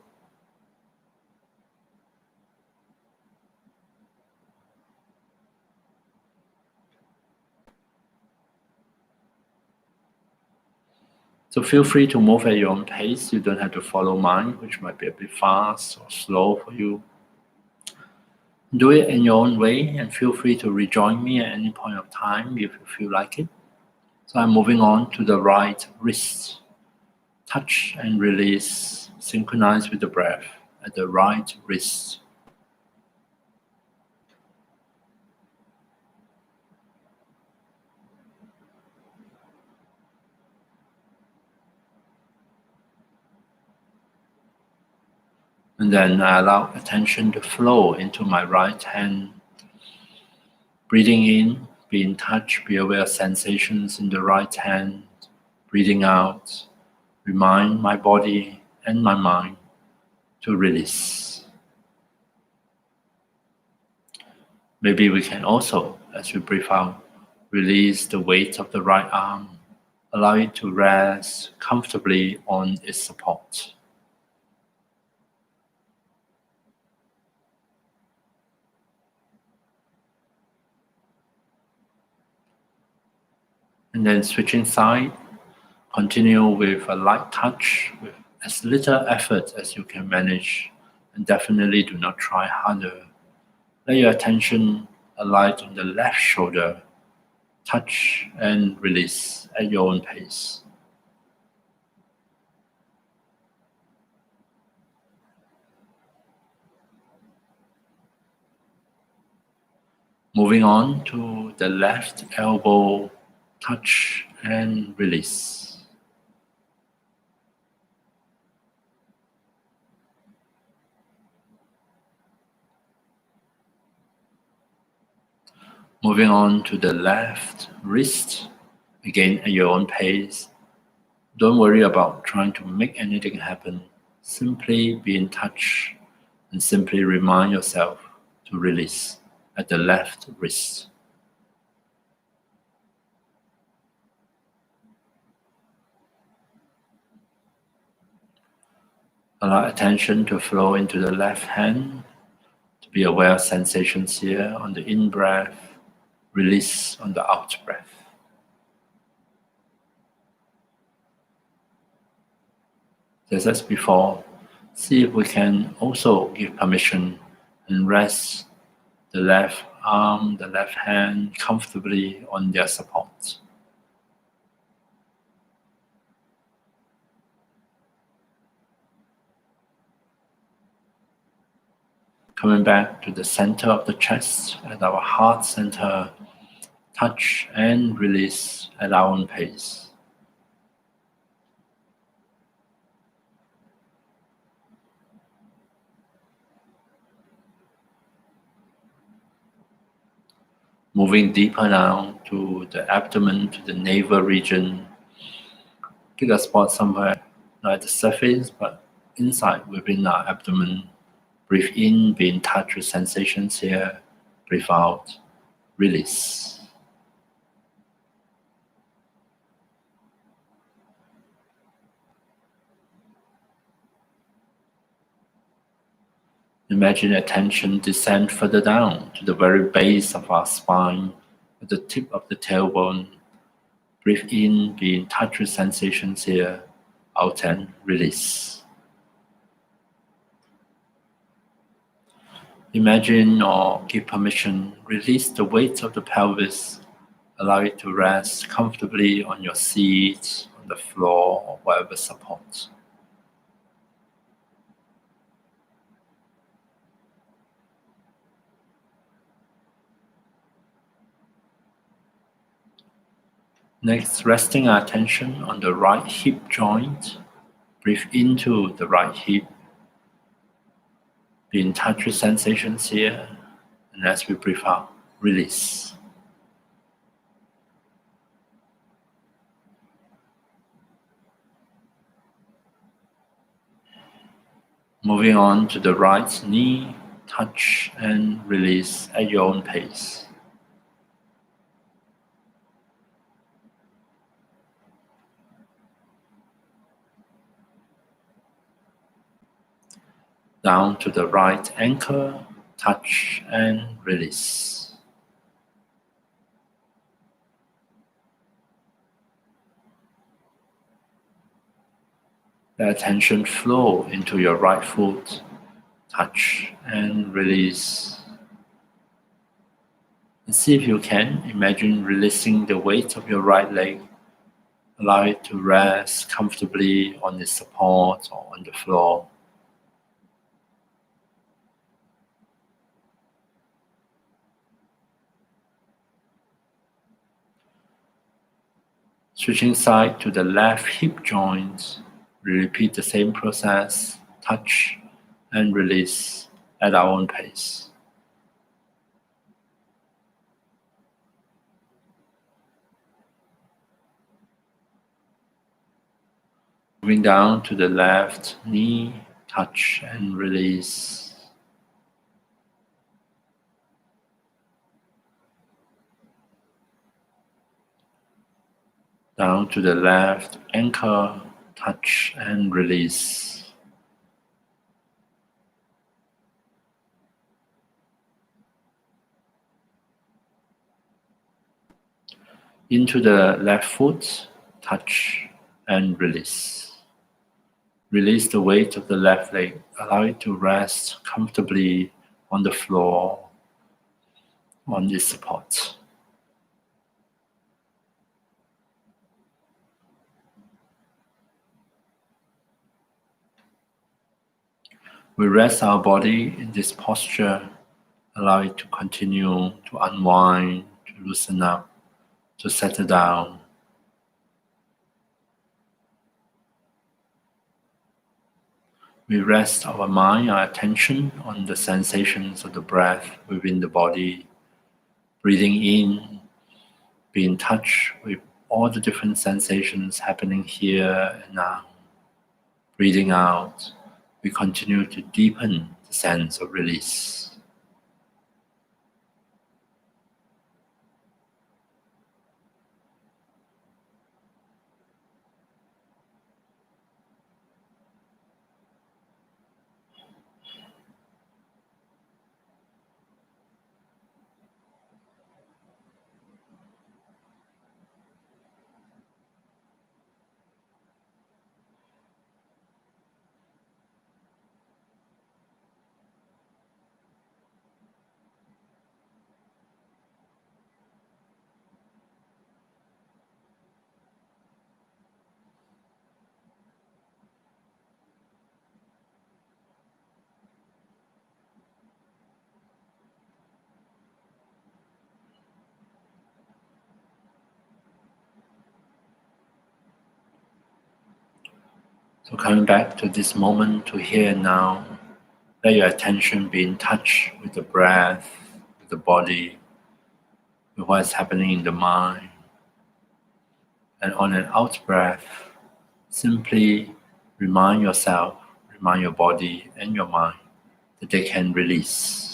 A: So feel free to move at your own pace. You don't have to follow mine, which might be a bit fast or slow for you. Do it in your own way and feel free to rejoin me at any point of time if you feel like it. So I'm moving on to the right wrist. Touch and release, synchronize with the breath at the right wrist. And then I allow attention to flow into my right hand. Breathing in, be in touch, be aware of sensations in the right hand. Breathing out, remind my body and my mind to release. Maybe we can also, as we breathe out, release the weight of the right arm. Allow it to rest comfortably on its support. And then switching side, continue with a light touch, with as little effort as you can manage, and definitely do not try harder. Let your attention alight on the left shoulder, touch and release at your own pace. Moving on to the left elbow, touch and release. Moving on to the left wrist, again at your own pace. Don't worry about trying to make anything happen. Simply be in touch and simply remind yourself to release at the left wrist. Allow attention to flow into the left hand, to be aware of sensations here on the in-breath, release on the out-breath. Just as before, see if we can also give permission and rest the left arm, the left hand comfortably on their support. Coming back to the center of the chest at our heart center, touch and release at our own pace. Moving deeper now to the abdomen, to the navel region. Pick a spot somewhere, not at the surface, but inside within our abdomen. Breathe in, be in touch with sensations here. Breathe out, release. Imagine attention descend further down to the very base of our spine, at the tip of the tailbone. Breathe in, be in touch with sensations here. Out and release. Imagine or give permission, release the weight of the pelvis. Allow it to rest comfortably on your seat, on the floor, or whatever support. Next, resting our attention on the right hip joint. Breathe into the right hip. Be in touch with sensations here. And as we breathe out, release. Moving on to the right knee, touch and release at your own pace. Down to the right ankle, touch and release. Let attention flow into your right foot, touch and release. And see if you can imagine releasing the weight of your right leg. Allow it to rest comfortably on its support or on the floor. Switching side to the left hip joint, we repeat the same process, touch and release at our own pace. Moving down to the left knee, touch and release. Down to the left ankle, touch and release. Into the left foot, touch and release. Release the weight of the left leg. Allow it to rest comfortably on the floor, on this support. We rest our body in this posture. Allow it to continue to unwind, to loosen up, to settle down. We rest our mind, our attention on the sensations of the breath within the body. Breathing in, be in touch with all the different sensations happening here and now. Breathing out, we continue to deepen the sense of release. So coming back to this moment, to here and now, let your attention be in touch with the breath, with the body, with what is happening in the mind. And on an out breath, simply remind yourself, remind your body and your mind that they can release.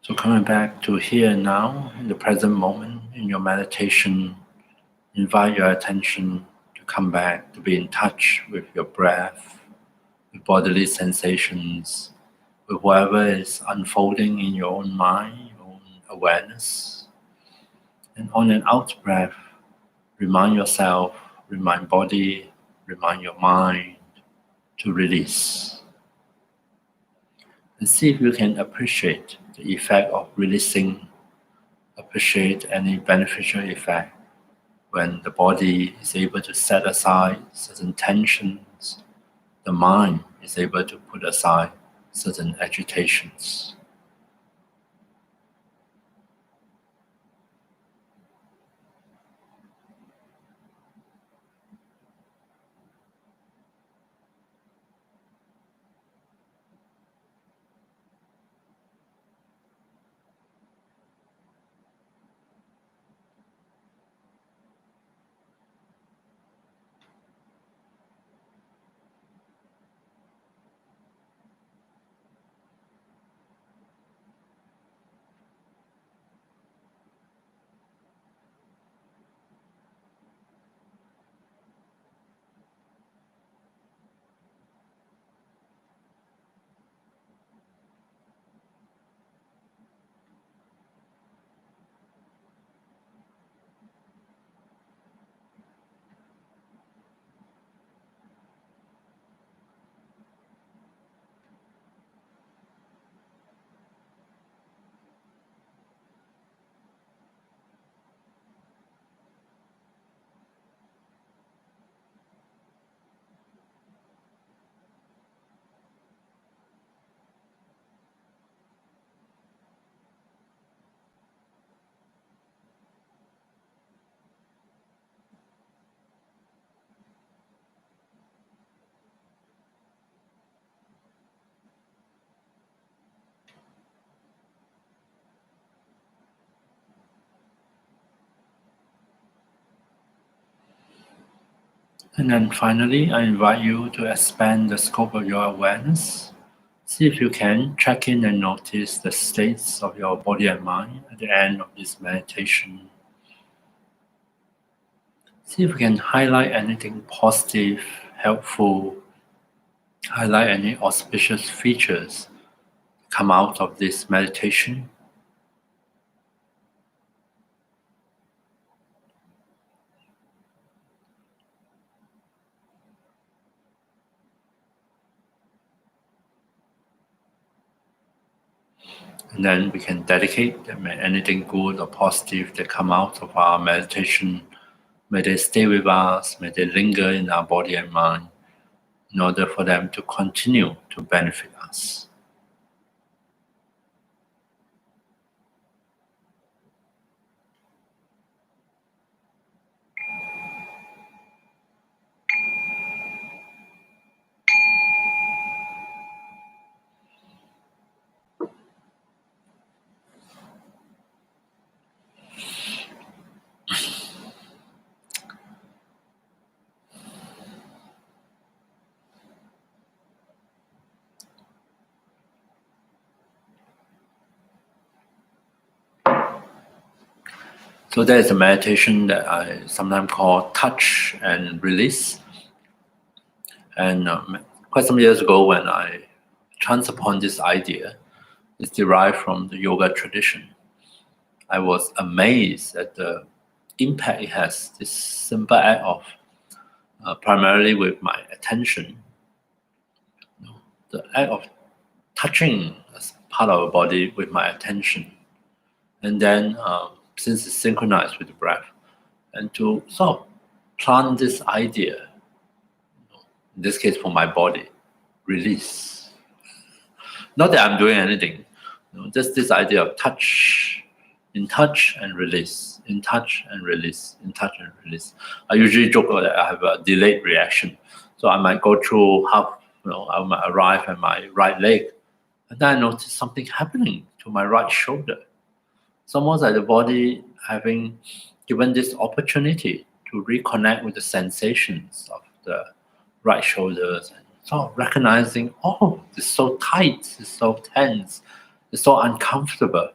A: So coming back to here and now, in the present moment, in your meditation, invite your attention to come back, to be in touch with your breath, with bodily sensations, with whatever is unfolding in your own mind, your own awareness. And on an out breath, remind yourself, remind body, remind your mind to release. And see if you can appreciate the effect of releasing, appreciate any beneficial effect when the body is able to set aside certain tensions, the mind is able to put aside certain agitations. And then finally, I invite you to expand the scope of your awareness. See if you can check in and notice the states of your body and mind at the end of this meditation. See if you can highlight anything positive, helpful, highlight any auspicious features come out of this meditation. And then we can dedicate anything good or positive that come out of our meditation. May they stay with us, may they linger in our body and mind in order for them to continue to benefit us. So there's a meditation that I sometimes call touch and release. And quite some years ago when I chanced upon this idea, it's derived from the yoga tradition. I was amazed at the impact it has, this simple act of primarily with my attention. The act of touching as part of our body with my attention. And then since it's synchronized with the breath, and to sort of plant this idea, in this case for my body, release. Not that I'm doing anything, just this idea of touch, in touch and release, in touch and release, in touch and release. I usually joke that I have a delayed reaction. So I might go through half, I might arrive at my right leg, and then I notice something happening to my right shoulder. It's almost like the body having given this opportunity to reconnect with the sensations of the right shoulders and sort of recognizing, oh, it's so tight, it's so tense, it's so uncomfortable.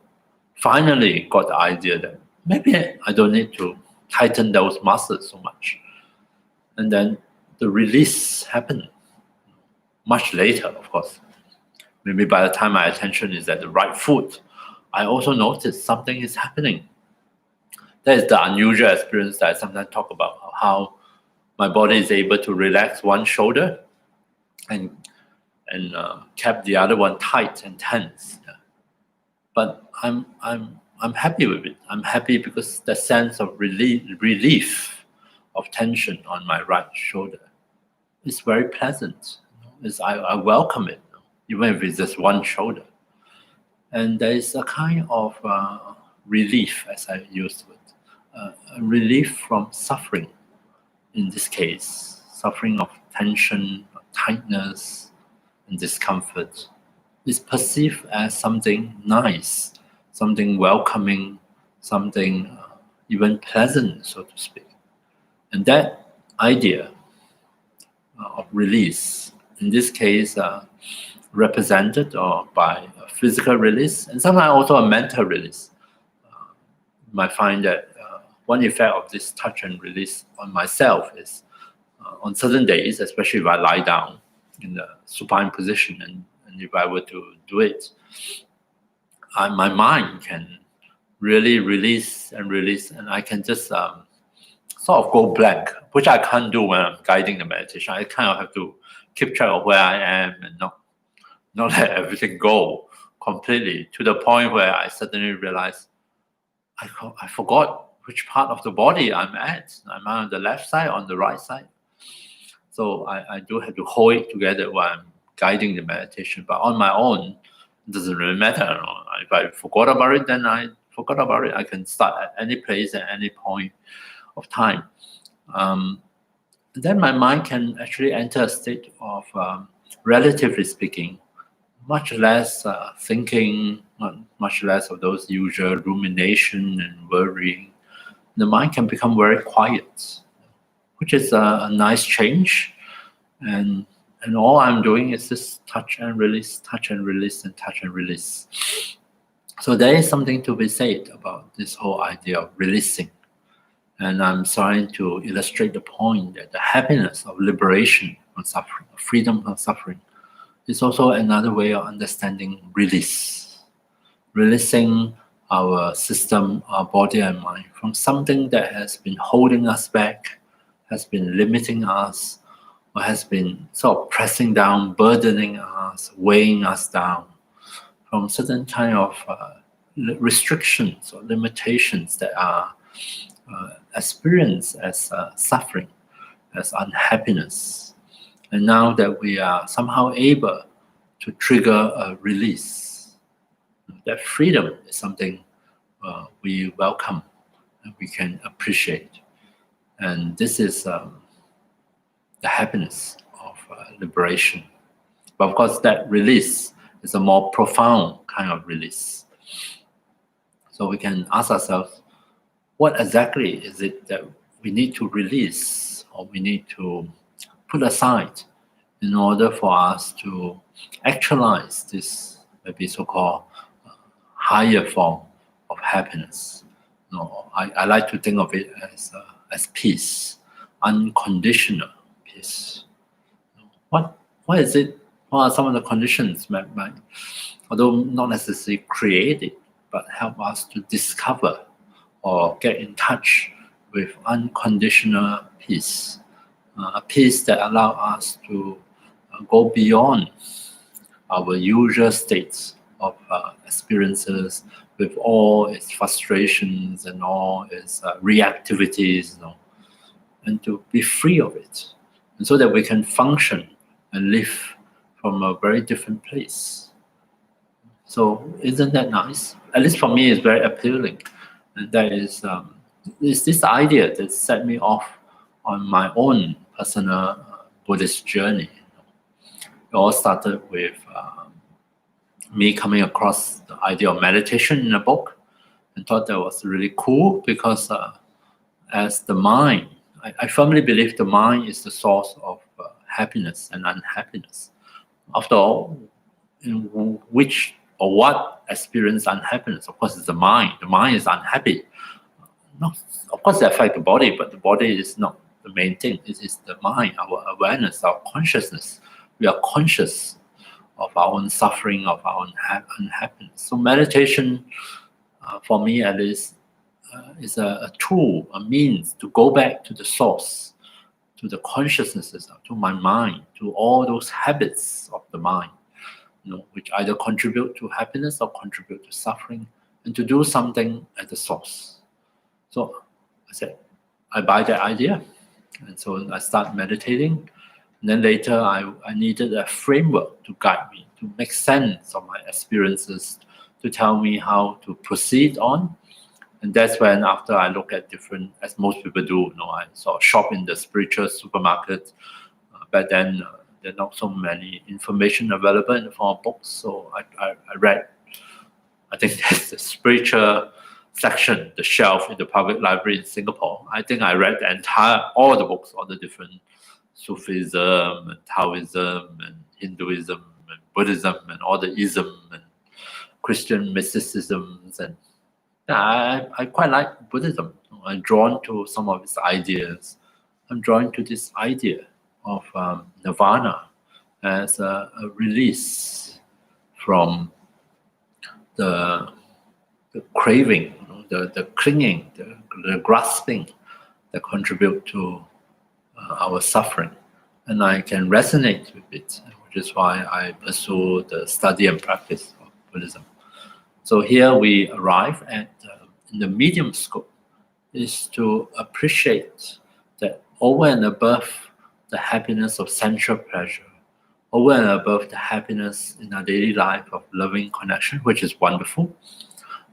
A: finally got the idea that maybe I don't need to tighten those muscles so much. And then the release happened much later, of course. Maybe by the time my attention is at the right foot, I also notice something is happening. That is the unusual experience that I sometimes talk about, how my body is able to relax one shoulder and kept the other one tight and tense. Yeah. But I'm happy with it. I'm happy because the sense of relief of tension on my right shoulder is very pleasant. I welcome it, even if it's just one shoulder. And there is a kind of relief, as I used it, a relief from suffering. In this case, suffering of tension, tightness, and discomfort is perceived as something nice, something welcoming, something even pleasant, so to speak. And that idea of release, in this case, represented by a physical release and sometimes also a mental release. You might find that one effect of this touch and release on myself is on certain days, especially if I lie down in the supine position and if I were to do it, my mind can really release, and I can just sort of go blank, which I can't do when I'm guiding the meditation. I kind of have to keep track of where I am and not let everything go completely, to the point where I suddenly realize I forgot which part of the body I'm at. Am I on the left side, on the right side? So I do have to hold it together while I'm guiding the meditation. But on my own, it doesn't really matter. If I forgot about it, then I forgot about it. I can start at any place at any point of time. Then my mind can actually enter a state of, relatively speaking, much less thinking, much less of those usual rumination and worrying. The mind can become very quiet, which is a nice change. And all I'm doing is just touch and release, touch and release, and touch and release. So there is something to be said about this whole idea of releasing. And I'm trying to illustrate the point that the happiness of liberation from suffering, freedom from suffering, is also another way of understanding release. Releasing our system, our body and mind from something that has been holding us back, has been limiting us, or has been sort of pressing down, burdening us, weighing us down, from certain kind of restrictions or limitations that are experienced as suffering, as unhappiness. And now that we are somehow able to trigger a release, that freedom is something we welcome and we can appreciate. And this is the happiness of liberation. But of course, that release is a more profound kind of release. So we can ask ourselves, what exactly is it that we need to release or we need to put aside in order for us to actualize this maybe so-called higher form of happiness? I like to think of it as peace, unconditional peace. What is it? What are some of the conditions that might, although not necessarily created, but help us to discover or get in touch with unconditional peace, a peace that allows us to go beyond our usual states of experiences with all its frustrations and all its reactivities, and to be free of it, and so that we can function and live from a very different place. So isn't that nice? At least for me, it's very appealing. And that is this idea that set me off on my own personal Buddhist journey. It all started with me coming across the idea of meditation in a book and thought that was really cool because as the mind, I firmly believe the mind is the source of happiness and unhappiness. After all, in which or what experience unhappiness? Of course, it's the mind. The mind is unhappy. No, of course, it affects the body, but the body is not the main thing. It is the mind, our awareness, our consciousness. We are conscious of our own suffering, of our own unhappiness. So meditation, for me at least, is a tool, a means to go back to the source, to the consciousnesses, to my mind, to all those habits of the mind, which either contribute to happiness or contribute to suffering, and to do something at the source. So I said, I buy that idea, and so I start meditating. And then later, I needed a framework to guide me, to make sense of my experiences, to tell me how to proceed on. And that's when, after I look at different, as most people do, I sort of shop in the spiritual supermarket. Back then, there are not so many information available in the form of books. So I read, I think that's the spiritual section, the shelf in the public library in Singapore. I think I read all the books, all the different Sufism and Taoism and Hinduism and Buddhism and all the ism and Christian mysticisms. And I quite like Buddhism. I'm drawn to some of its ideas. I'm drawn to this idea of nirvana as a release from the craving, the clinging, the grasping that contribute to our suffering. And I can resonate with it, which is why I pursue the study and practice of Buddhism. So here we arrive at, in the medium scope, is to appreciate that over and above the happiness of sensual pleasure, over and above the happiness in our daily life of loving connection, which is wonderful,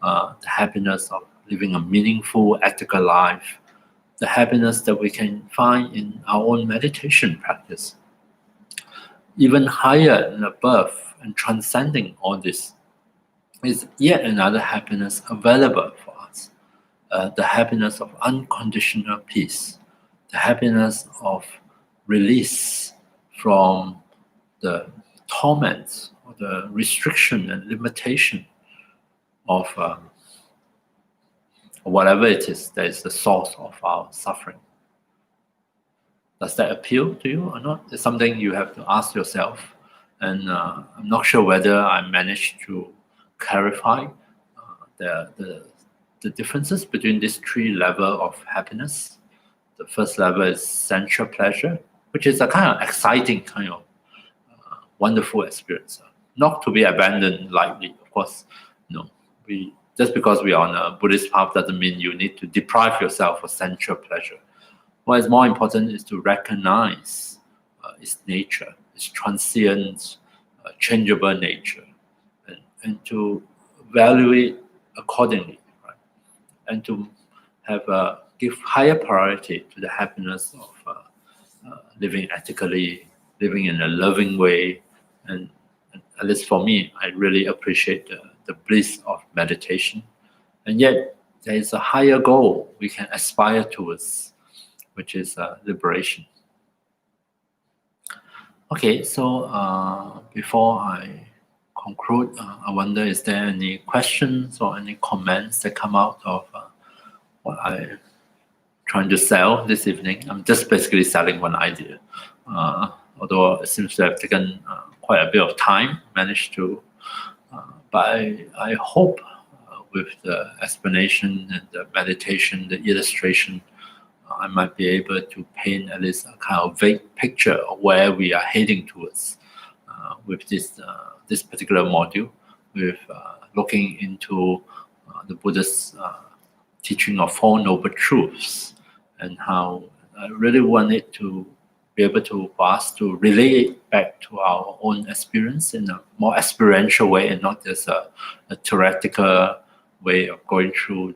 A: the happiness of living a meaningful, ethical life, the happiness that we can find in our own meditation practice. Even higher and above and transcending all this is yet another happiness available for us, the happiness of unconditional peace, the happiness of release from the torment or the restriction and limitation of whatever it is that is the source of our suffering. Does that appeal to you or not? It's something you have to ask yourself. And I'm not sure whether I managed to clarify the differences between these three levels of happiness. The first level is sensual pleasure, which is a kind of exciting, kind of wonderful experience. Not to be abandoned lightly, of course. Just because we are on a Buddhist path doesn't mean you need to deprive yourself of sensual pleasure. What is more important is to recognize its nature, its transient, changeable nature, and to value it accordingly, right? And to give higher priority to the happiness of living ethically, living in a loving way. And at least for me, I really appreciate the bliss of meditation. And yet, there is a higher goal we can aspire towards, which is liberation. Okay, so before I conclude, I wonder, is there any questions or any comments that come out of what I'm trying to sell this evening? I'm just basically selling one idea, although it seems to have taken quite a bit of time, managed to, but I hope with the explanation and the meditation, the illustration, I might be able to paint at least a kind of vague picture of where we are heading towards with this particular module, with looking into the Buddha's teaching of Four Noble Truths, and how I really wanted to be able to, for us to relate back to our own experience in a more experiential way, and not just a theoretical way of going through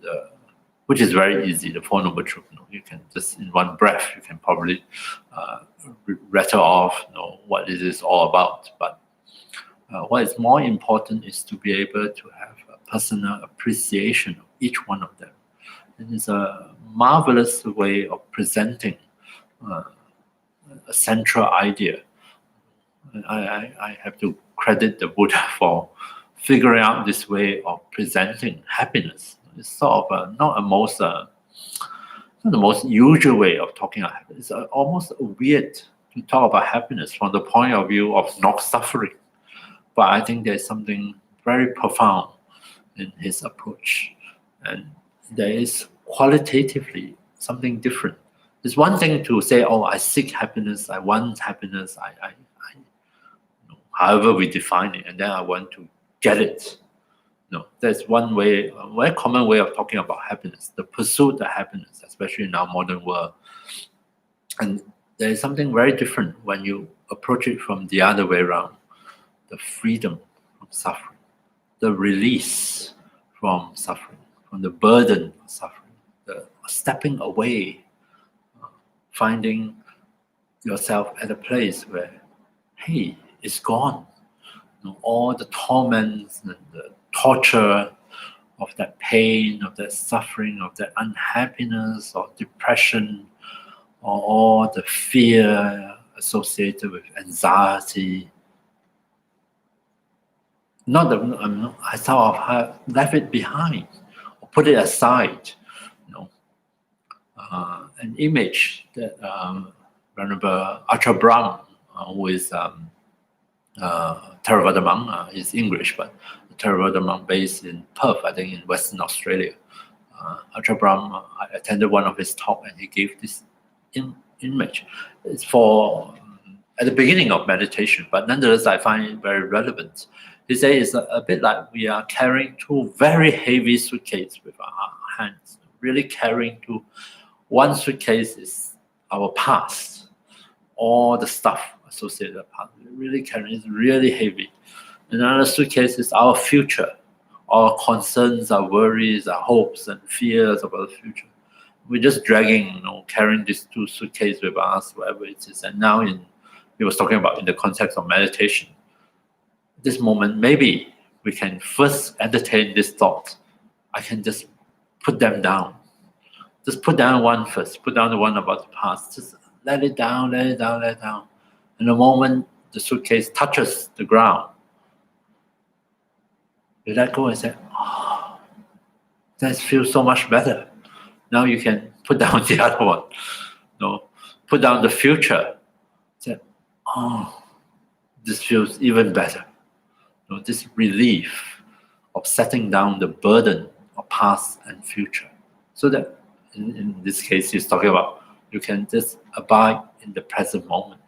A: which is very easy, the Four Noble Truths. You can just, in one breath, you can probably rattle off what it is all about. But what is more important is to be able to have a personal appreciation of each one of them. And it's a marvelous way of presenting a central idea. I have to credit the Buddha for figuring out this way of presenting happiness. It's sort of not the most usual way of talking about happiness. It's almost weird to talk about happiness from the point of view of not suffering. But I think there's something very profound in his approach. And there is qualitatively something different. It's one thing to say, oh, I seek happiness, I want happiness, however we define it, and then I want to get it. No, that's one way, a very common way of talking about happiness, the pursuit of happiness, especially in our modern world. And there is something very different when you approach it from the other way around, the freedom from suffering, the release from suffering, from the burden of suffering, the stepping away, finding yourself at a place where, hey, it's gone. All the torments and the torture of that pain, of that suffering, of that unhappiness or depression, or all the fear associated with anxiety. Not that I sort of left it behind or put it aside. An image that Venerable Ajahn Brahm, who is Theravada monk, is English, but Theravada monk based in Perth, I think in Western Australia. Ajahn Brahm, I attended one of his talks and he gave this image. It's for at the beginning of meditation, but nonetheless I find it very relevant. He says it's a bit like we are carrying two very heavy suitcases with our hands, really carrying two. One suitcase is our past, all the stuff associated with the past. Really carrying, it's really heavy. Another suitcase is our future, our concerns, our worries, our hopes and fears about the future. We're just dragging, carrying these two suitcases with us, wherever it is. And now he was talking about in the context of meditation. This moment, maybe we can first entertain this thought. I can just put them down. Just put down one first. Put down the one about the past. Just let it down, let it down, let it down. And the moment the suitcase touches the ground, you let go and say, oh, that feels so much better. Now you can put down the other one. Put down the future. Say, oh, this feels even better. This relief of setting down the burden of past and future. So that in this case he's talking about you can just abide in the present moment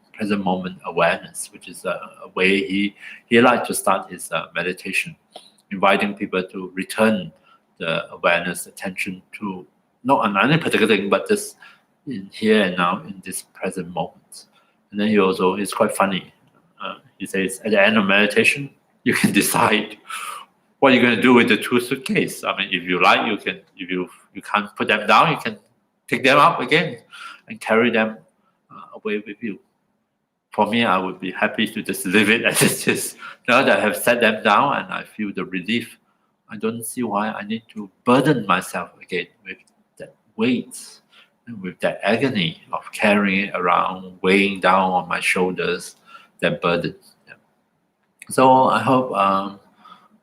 A: awareness, which is a way he liked to start his meditation, inviting people to return the awareness, attention to not on any particular thing, but just in here and now in this present moment. And then it's quite funny. He says at the end of meditation, you can decide what you're going to do with the two suitcases. I mean, if you like, you can. If you can't put them down, you can pick them up again and carry them away with you. For me, I would be happy to just leave it as it is. Now that I have set them down and I feel the relief, I don't see why I need to burden myself again with that weight, and with that agony of carrying it around, weighing down on my shoulders, that burden. Yeah. So I hope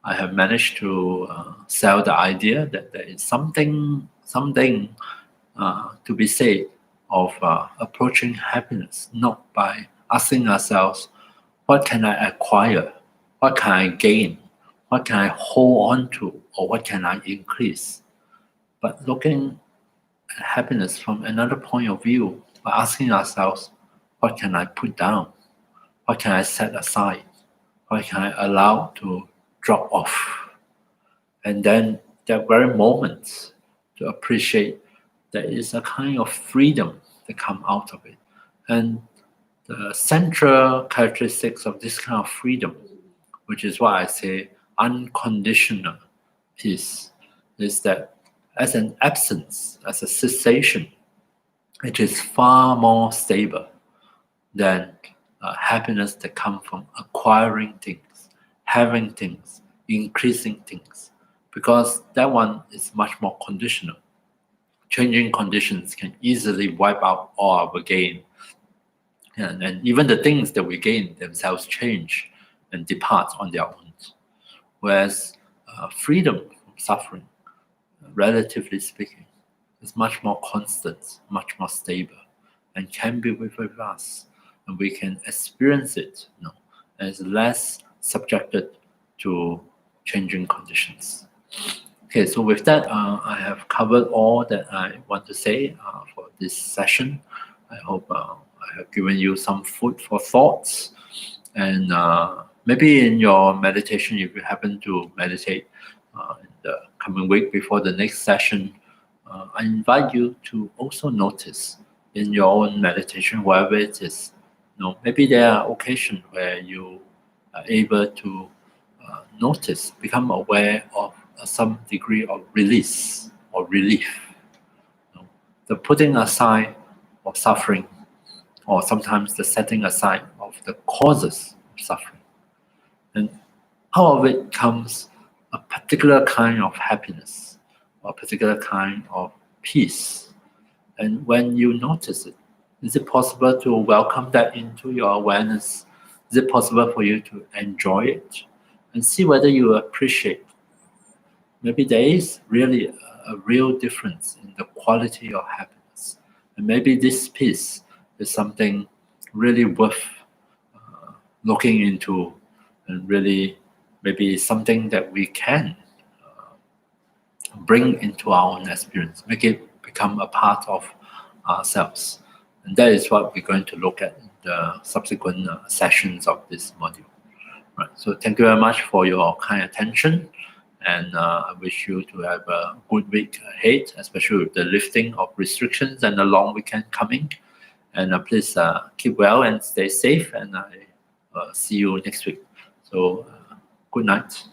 A: I have managed to sell the idea that there is something to be said of approaching happiness, not by asking ourselves, what can I acquire? What can I gain? What can I hold on to? Or what can I increase? But looking at happiness from another point of view, by asking ourselves, what can I put down? What can I set aside? What can I allow to drop off? And then that very moment to appreciate there is a kind of freedom that come out of it. And the central characteristics of this kind of freedom, which is why I say unconditional peace, is that as an absence, as a cessation, it is far more stable than happiness that comes from acquiring things, having things, increasing things, because that one is much more conditional. Changing conditions can easily wipe out all our gain. And even the things that we gain themselves change and depart on their own. whereas freedom from suffering, relatively speaking, is much more constant, much more stable, and can be with us, and we can experience it, and is less subjected to changing conditions. Okay, so with that, I have covered all that I want to say for this session. I hope I have given you some food for thoughts. And maybe in your meditation, if you happen to meditate in the coming week before the next session, I invite you to also notice in your own meditation, wherever it is. Maybe there are occasions where you are able to notice, become aware of some degree of release or relief. The putting aside of suffering, or sometimes the setting aside of the causes of suffering. And out of it comes a particular kind of happiness, or a particular kind of peace. And when you notice it, is it possible to welcome that into your awareness? Is it possible for you to enjoy it and see whether you appreciate it? Maybe there is really a real difference in the quality of happiness. And maybe this peace is something really worth looking into, and really maybe something that we can bring into our own experience, make it become a part of ourselves. And that is what we're going to look at in the subsequent sessions of this module. Right. So thank you very much for your kind attention, and I wish you to have a good week ahead, especially with the lifting of restrictions and the long weekend coming. And please keep well and stay safe, and I see you next week. So good night.